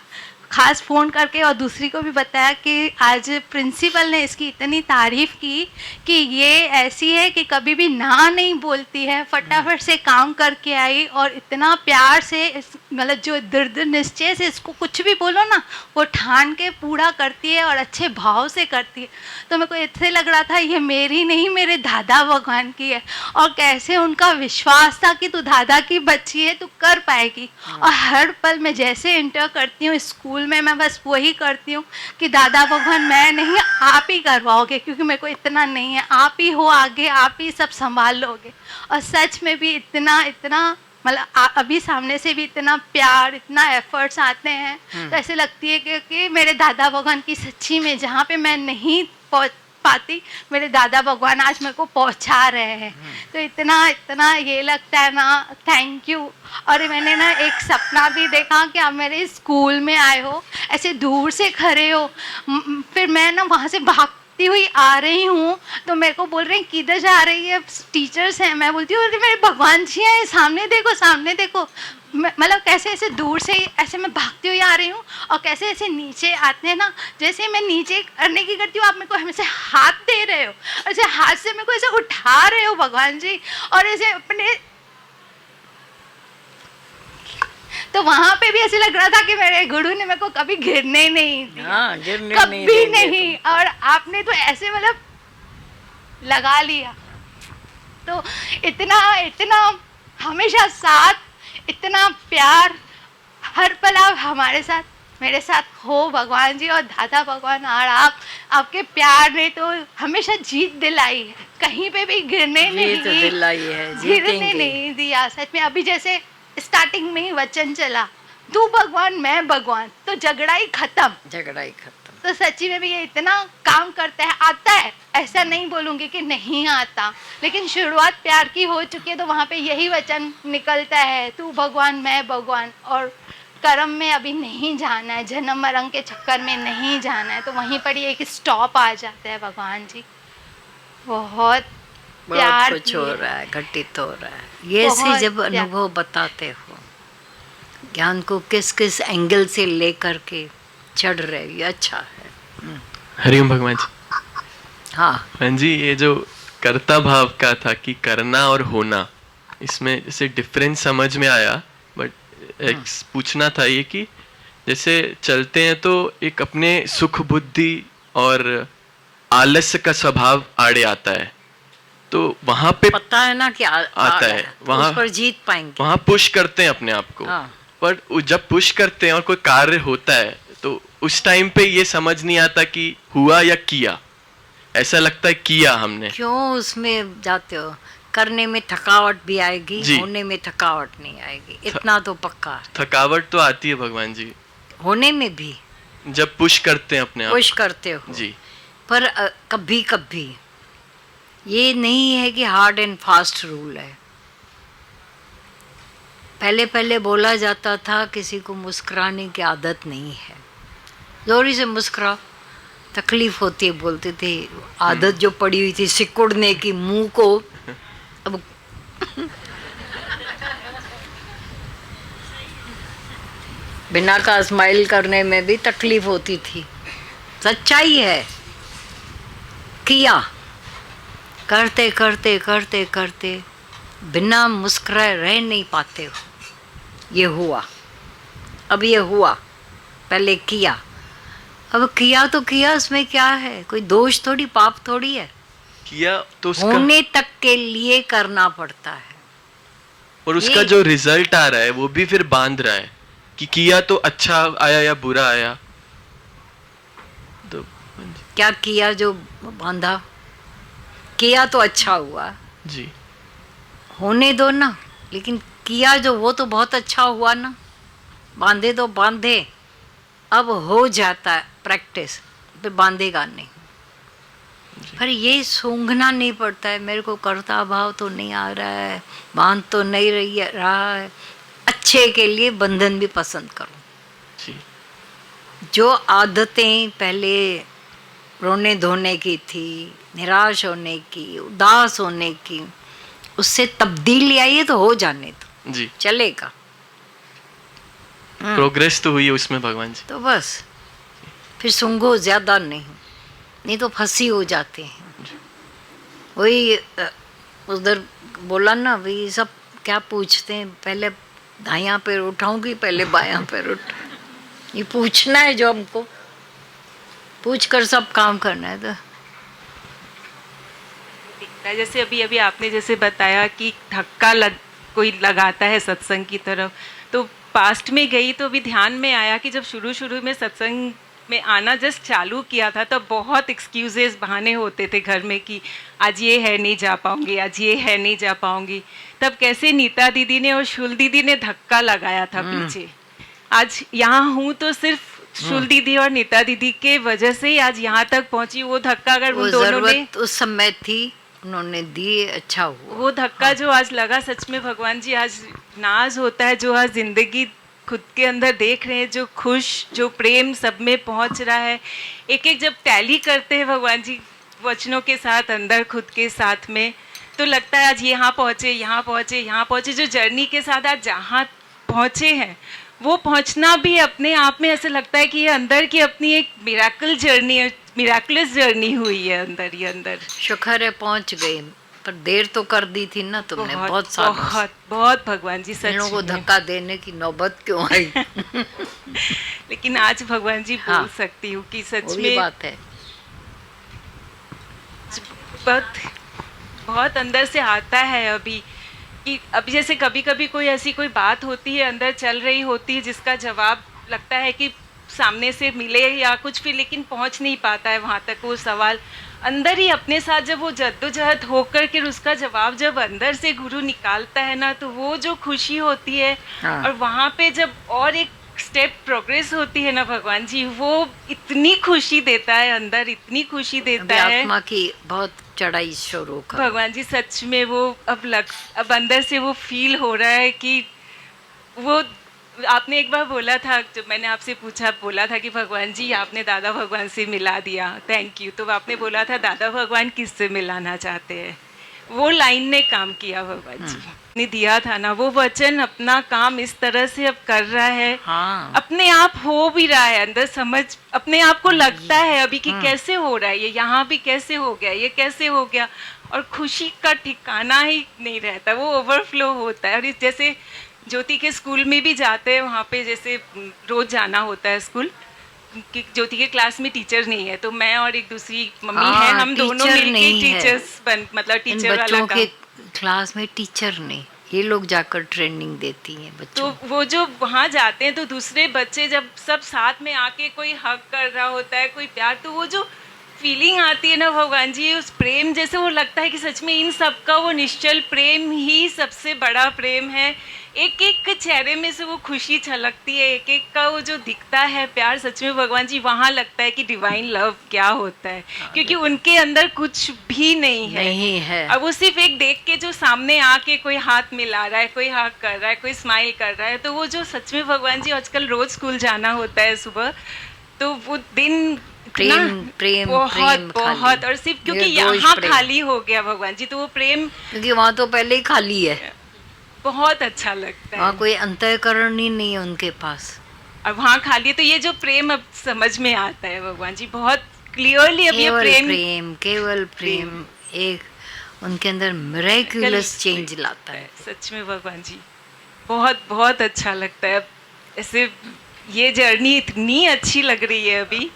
खास फ़ोन करके, और दूसरी को भी बताया कि आज प्रिंसिपल ने इसकी इतनी तारीफ़ की कि ये ऐसी है कि कभी भी ना नहीं बोलती है, फटाफट से काम करके आई और इतना प्यार से मतलब जो दृढ़ निश्चय से इसको कुछ भी बोलो ना वो ठान के पूरा करती है और अच्छे भाव से करती है। तो मेरे को ऐसे लग रहा था ये मेरी नहीं, मेरे दादा भगवान की है, और कैसे उनका विश्वास था कि तू दादा की बच्ची है, तू कर पाएगी। और हर पल मैं जैसे इंटर करती हूँ स्कूल में, मैं बस वही करती हूँ कि दादा भगवान मैं नहीं, आप ही करवाओगे, क्योंकि मेरे को इतना नहीं है, आप ही हो आगे, आप ही सब संभाल लोगे। और सच में भी इतना मतलब अभी सामने से भी इतना प्यार, इतना एफर्ट्स आते हैं, तो ऐसे लगती है कि मेरे दादा भगवान की सच्ची में जहाँ पे मैं नहीं पहुँच पाती, मेरे दादा भगवान आज मेरे को पहुँचा रहे हैं। तो इतना ये लगता है ना, थैंक यू। और मैंने ना एक सपना भी देखा कि आप मेरे स्कूल में आए हो, ऐसे दूर से खड़े हो, फिर मैं ना वहाँ से भागती हुई आ रही हूँ तो मेरे को बोल रहे हैं किधर जा रही है, टीचर्स हैं। मैं बोलती हूँ अरे मेरे भगवान जी हैं, सामने देखो सामने देखो। मतलब कैसे ऐसे दूर से ऐसे मैं भागती हुई आ रही हूँ और कैसे ऐसे नीचे आते हैं ना, जैसे मैं नीचे करने की करती हूँ आप मेरे को हमेशा हाथ दे रहे हो, ऐसे हाथ से मेरे को ऐसे उठा रहे हो भगवान जी, और ऐसे अपने, तो वहाँ पे भी ऐसे लग रहा था कि मेरे गुरु ने मेरे को कभी गिरने नहीं दिया, कभी नहीं। और आपने तो ऐसे मतलब लगा लिया, तो इतना हमेशा साथ, इतना प्यार, हर पल आप हमारे साथ, मेरे साथ हो भगवान जी और दादा भगवान। और आपके प्यार ने तो हमेशा जीत दिलाई है, कहीं पे भी गिरने नहीं गिरने नहीं दिया। सच में अभी जैसे स्टार्टिंग में ही वचन चला, तू भगवान मैं भगवान, तो झगड़ा ही खत्म। तो सच्ची में भी ये इतना काम करता है, आता है, ऐसा नहीं बोलूँगी कि नहीं आता, लेकिन शुरुआत प्यार की हो चुकी है तो वहाँ पे यही वचन निकलता है, तू भगवान मैं भगवान। और कर्म में अभी नहीं जाना है, जन्म मरण के चक्कर में नहीं जाना है, तो वहीं पर ही एक स्टॉप आ जाता है। भगवान जी बहुत प्यार कुछ हो रहा है, घटित हो रहा है। ये से जब अनुभव बताते हो, ज्ञान को किस किस एंगल से लेकर के चढ़ रहे, ये अच्छा है। हरिओम भगवान जी। हाँ भगवान जी, ये जो कर्ता भाव का था कि करना और होना, इसमें जैसे डिफरेंस समझ में आया, बट एक पूछना था ये कि जैसे चलते हैं तो एक अपने सुख बुद्धि और आलस्य का स्वभाव आड़े आता है, तो वहां पे पता है ना कि आता है, वहां उस पर जीत पाएंगे। वहां पुश करते हैं अपने आप को। हाँ। पर जब पुश करते हैं और कोई कार्य होता है तो उस टाइम पे ये समझ नहीं आता कि हुआ या किया, ऐसा लगता है किया हमने। क्यों उसमें जाते हो? करने में थकावट भी आएगी, होने में थकावट नहीं आएगी, इतना तो पक्का है। थकावट तो आती है भगवान जी, होने में भी जब पुश करते हैं अपने आप। पुश करते हो जी, पर कभी कभी ये नहीं है कि हार्ड एंड फास्ट रूल है। पहले पहले बोला जाता था किसी को मुस्कुराने की आदत नहीं है, जोरी से मुस्कुराओ, तकलीफ होती है बोलते थे। आदत जो पड़ी हुई थी सिकुड़ने की मुंह को, अब बिना का स्माइल करने में भी तकलीफ होती थी। सच्चाई है, किया करते करते करते करते बिना मुस्कुराए रह नहीं पाते हो। ये हुआ, अब ये हुआ, पहले किया, अब किया तो किया, इसमें क्या है? कोई दोष थोड़ी, पाप थोड़ी है। किया तो उसका होने तक के लिए करना पड़ता है, और उसका जो रिजल्ट आ रहा है वो भी फिर बांध रहा है कि किया तो अच्छा आया या बुरा आया। तो क्या किया जो बांधा? किया तो अच्छा हुआ जी, होने दो ना, लेकिन किया जो वो तो बहुत अच्छा हुआ ना, बांधे तो बांधे, अब हो जाता है प्रैक्टिस, फिर बांधेगा नहीं। पर ये सूंघना नहीं पड़ता है, मेरे को कर्ता भाव तो नहीं आ रहा है, बांध तो नहीं रहा है, अच्छे के लिए बंधन भी पसंद करो। जी। जो आदतें पहले रोने धोने की थी, निराश होने की, उदास होने की, उससे तब्दीली आई है तो हो जाने दो, जी चलेगा। प्रोग्रेस तो हुई है उसमें भगवान जी। तो बस फिर सूंघो, ज्यादा नहीं तो फंसी हो जाते हैं। वही उधर बोला ना, वही सब क्या पूछते हैं, पहले दायां पैर उठाऊंगी, पहले बायां पैर उठाऊंगी, ये पूछना है जो हमको, पूछ कर सब काम करना है। तो जैसे अभी अभी आपने जैसे बताया कि धक्का कोई लगाता है सत्संग की तरफ, तो पास्ट में गई तो अभी ध्यान में आया कि जब शुरू शुरू में सत्संग में आना जस्ट चालू किया था तब बहुत एक्सक्यूजेस, बहाने होते थे घर में कि आज ये है नहीं जा पाऊंगी, आज ये है नहीं जा पाऊंगी। तब कैसे नीता दीदी ने और शुल दीदी ने धक्का लगाया था पीछे। आज यहाँ हूँ तो सिर्फ शुल दीदी और नीता दीदी के वजह से ही आज यहाँ तक पहुँची। वो धक्का अगर उन दोनों ने उस समय थी, उन्होंने दी, अच्छा हुआ। वो धक्का जो आज लगा, सच में भगवान जी आज नाज होता है, जो आज जिंदगी खुद के अंदर देख रहे हैं, जो खुश, जो प्रेम सब में पहुंच रहा है। एक एक जब टैली करते हैं भगवान जी वचनों के साथ अंदर खुद के साथ में, तो लगता है आज यहाँ पहुँचे, यहाँ पहुँचे, यहाँ पहुँचे। जो जर्नी के साथ आज जहाँ पहुँचे हैं, वो पहुँचना भी अपने आप में ऐसा लगता है कि ये अंदर की अपनी एक मिराकल जर्नी है, मिराकुलस जर्नी हुई है अंदर ही अंदर। शुक्र है पहुँच गई, पर देर तो कर दी थी ना तुमने, बहुत भगवान जी सच को धक्का देने की नौबत क्यों आई? लेकिन आज भगवान जी बोल सकती हूँ कि सच में बात है, बहुत अंदर से आता है अभी कि अब जैसे कभी कभी कोई ऐसी कोई बात होती है, अंदर चल रही होती है, जिसका जवाब लगता है कि सामने से मिले या कुछ भी, लेकिन पहुंच नहीं पाता है वहाँ तक वो सवाल। अंदर ही अपने साथ जब वो जद्दोजहद होकर के उसका जवाब जब अंदर से गुरु निकालता है ना, तो वो जो खुशी होती है, और वहाँ पे जब और एक स्टेप प्रोग्रेस होती है ना भगवान जी, वो इतनी खुशी देता है अंदर, इतनी खुशी देता है। आत्मा की बहुत चढ़ाई शुरू कर भगवान जी सच में वो अब अंदर से वो फील हो रहा है कि वो, आपने एक बार बोला था, जब मैंने आपसे बोला था कि भगवान जी आपने दादा भगवान से मिला दिया, थैंक यू। तो आपने बोला था दादा भगवान किससे मिलाना चाहते हैं, वो लाइन ने काम किया भगवान जी ने दिया था ना, वो वचन अपना काम इस तरह से अब कर रहा है। अपने आप हो भी रहा है, अंदर समझ अपने आप को लगता है अभी कि कैसे हो रहा है ये, यहाँ भी कैसे हो गया, ये कैसे हो गया, और खुशी का ठिकाना ही नहीं रहता, वो ओवरफ्लो होता है। और जैसे ज्योति के स्कूल में भी जाते हैं, वहाँ पे जैसे रोज जाना होता है स्कूल, कि ज्योति के क्लास में टीचर नहीं है, तो मैं और एक दूसरी मम्मी है, हम दोनों मिलके टीचर्स मतलब टीचर वाला काम। क्लास में टीचर नहीं, ये लोग जाकर ट्रेनिंग देती हैं बच्चों। तो वो जो वहाँ जाते हैं तो दूसरे बच्चे जब सब साथ में आके कोई हक कर रहा होता है, कोई प्यार, तो वो जो फीलिंग आती है ना भगवान जी, उस प्रेम जैसे वो लगता है कि सच में इन सब का वो निश्चल प्रेम ही सबसे बड़ा प्रेम है। एक एक चेहरे में से वो खुशी छलकती है, एक एक का वो जो दिखता है प्यार, सच में भगवान जी वहाँ लगता है कि डिवाइन लव क्या होता है, क्योंकि उनके अंदर कुछ भी नहीं है। अब वो सिर्फ एक देख के जो सामने आके कोई हाथ मिला रहा है, कोई हक कर रहा है, कोई स्माइल कर रहा है, तो वो जो सच में भगवान जी, आजकल रोज स्कूल जाना होता है सुबह, तो वो दिन प्रेम बहुत, और सिर्फ क्योंकि यहाँ खाली हो गया भगवान जी, तो वो प्रेम, क्योंकि वहाँ तो पहले ही खाली है, बहुत अच्छा लगता है। वहाँ कोई अंतःकरण ही नहीं है उनके पास, और वहाँ खाली है, तो ये जो प्रेम अब समझ में आता है भगवान जी, बहुत क्लियरली अब ये प्रेम केवल प्रेम एक उनके अंदर मिरेक्युलस चेंज लाता है। सच में भगवान जी बहुत बहुत अच्छा लगता है। अब ऐसे ये जर्नी इतनी अच्छी लग रही है अभी।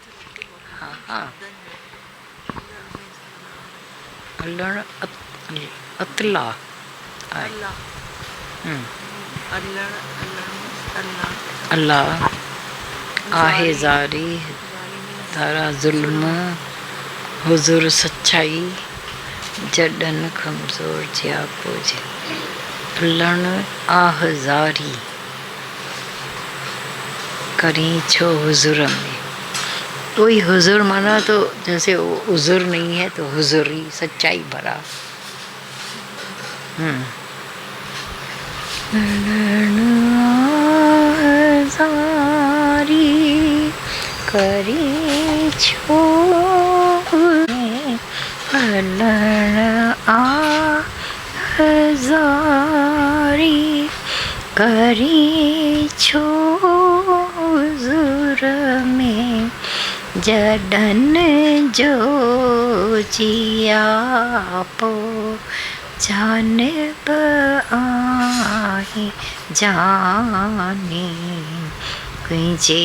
अतला अल्लाह आहे जारी तारा जुल्म हुजूर सच्चाई जडन कमजोर जिया पोजे अल्लाह आह जारी करी छो हुजूर में। कोई हुजूर माना तो जैसे हुजूर नहीं है तो हुजूरी सच्चाई भरा। जारी करी छो जारी करी छो हुजूर में जडन जो जिया पो जानब आहे जाने कुंजे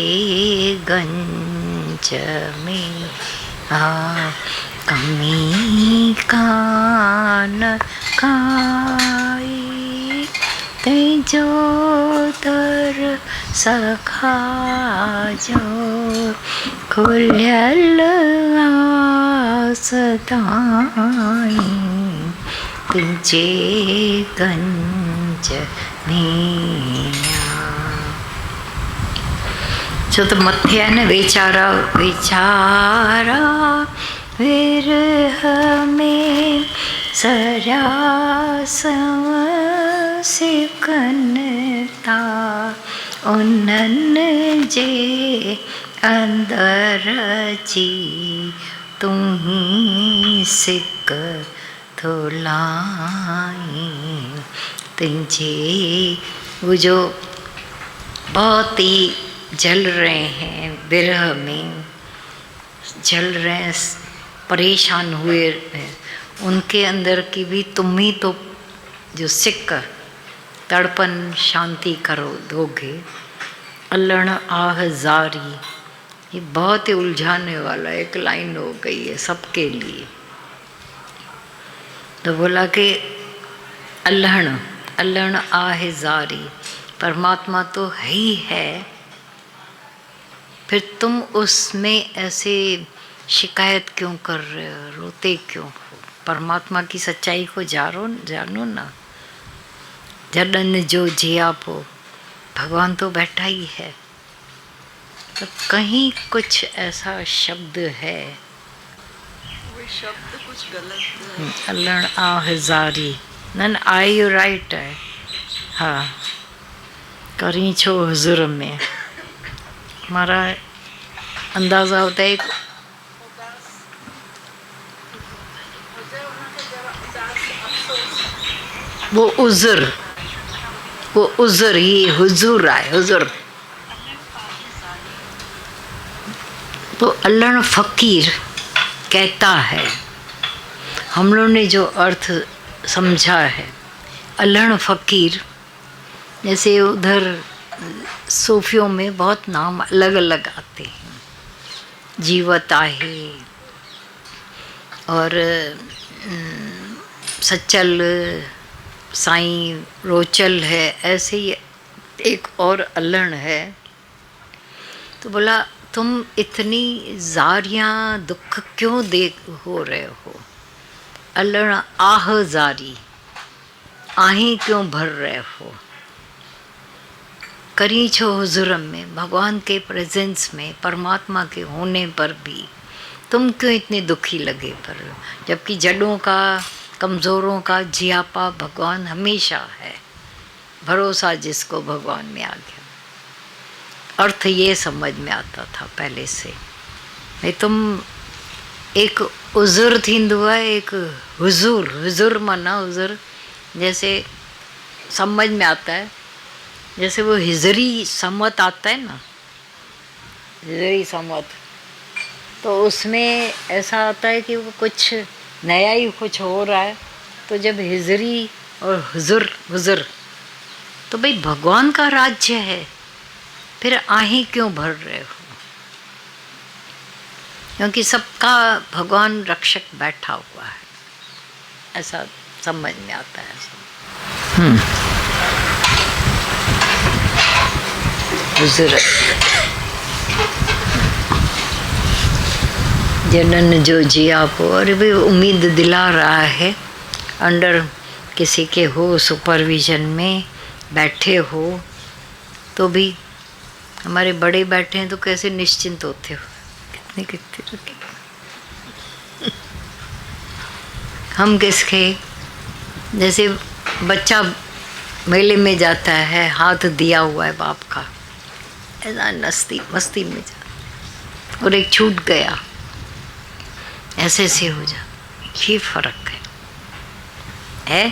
गंज में कमी कान खाई तेजो दर सखा जो खुलल आसदाई तुझे गंज में। जो तो मथे है ना बेचारा बेचारा विरह में सरासव सिकनता उनन जे अंदर जी तुम्ही सिक थोलाई तुझे। वो जो बहुत ही जल रहे हैं विरह में, जल रहे हैं, परेशान हुए हैं, उनके अंदर की भी तुम ही तो जो सिक तड़पन शांति करो दोगे। अल्लण आह जारी, ये बहुत ही उलझाने वाला एक लाइन हो गई है सबके लिए। तो बोला कि अल्हण अल्लण आहे जारी, परमात्मा तो है ही है, फिर तुम उसमें ऐसे शिकायत क्यों कर रहे हो, रोते क्यों हो? परमात्मा की सच्चाई को जानो ना। जडन जो जिया पो, भगवान तो बैठा ही है। तो कहीं कुछ ऐसा शब्द है, वो शब्द कुछ गलत है। अल्लण आहे जारी, नन आई यू राइट है। हाँ, करी छो हुजूर में, हमारा अंदाज़ा होता है वो उज़र ही हुजूर आए, हुजूर। तो अल्लाह फ़कीर कहता है, हम लोगों ने जो अर्थ समझा है अल्लाह फ़कीर, जैसे उधर सूफियों में बहुत नाम अलग अलग आते हैं, जीवत आहे और सचल, साईं रोचल है, ऐसे ही एक और अल्हण है। तो बोला तुम इतनी जारियां दुख क्यों हो रहे हो? अल्हण आह जारी, आहीं क्यों भर रहे हो? करी छो हुजूर में, भगवान के प्रेजेंस में, परमात्मा के होने पर भी तुम क्यों इतने दुखी लगे पर हो? जबकि जड़ों का, कमज़ोरों का जियापा भगवान हमेशा है। भरोसा जिसको भगवान में आ गया। अर्थ ये समझ में आता था पहले से। भाई तुम एक उज़ुर थींदो है, एक हुजूर, हुजूर माना हुजूर, जैसे समझ में आता है, जैसे वो हिजरी सम्मत आता है ना, हिजरी सम्मत, तो उसमें ऐसा आता है कि वो कुछ नया ही कुछ हो रहा है। तो जब हिजरी और हुजूर हुजूर, तो भाई भगवान का राज्य है, फिर आहीं क्यों भर रहे हो? क्योंकि सबका भगवान रक्षक बैठा हुआ है, ऐसा समझ में आता है। हुजूर जनन जो जिया को, और भी उम्मीद दिला रहा है, अंडर किसी के हो, सुपरविजन में बैठे हो, तो भी हमारे बड़े बैठे हैं तो कैसे निश्चिंत होते हो? कितने कितने हम किसके, जैसे बच्चा मेले में जाता है, हाथ दिया हुआ है बाप का, ऐसा मस्ती में जा, और एक छूट गया, ऐसे से हो जा, ये फर्क है।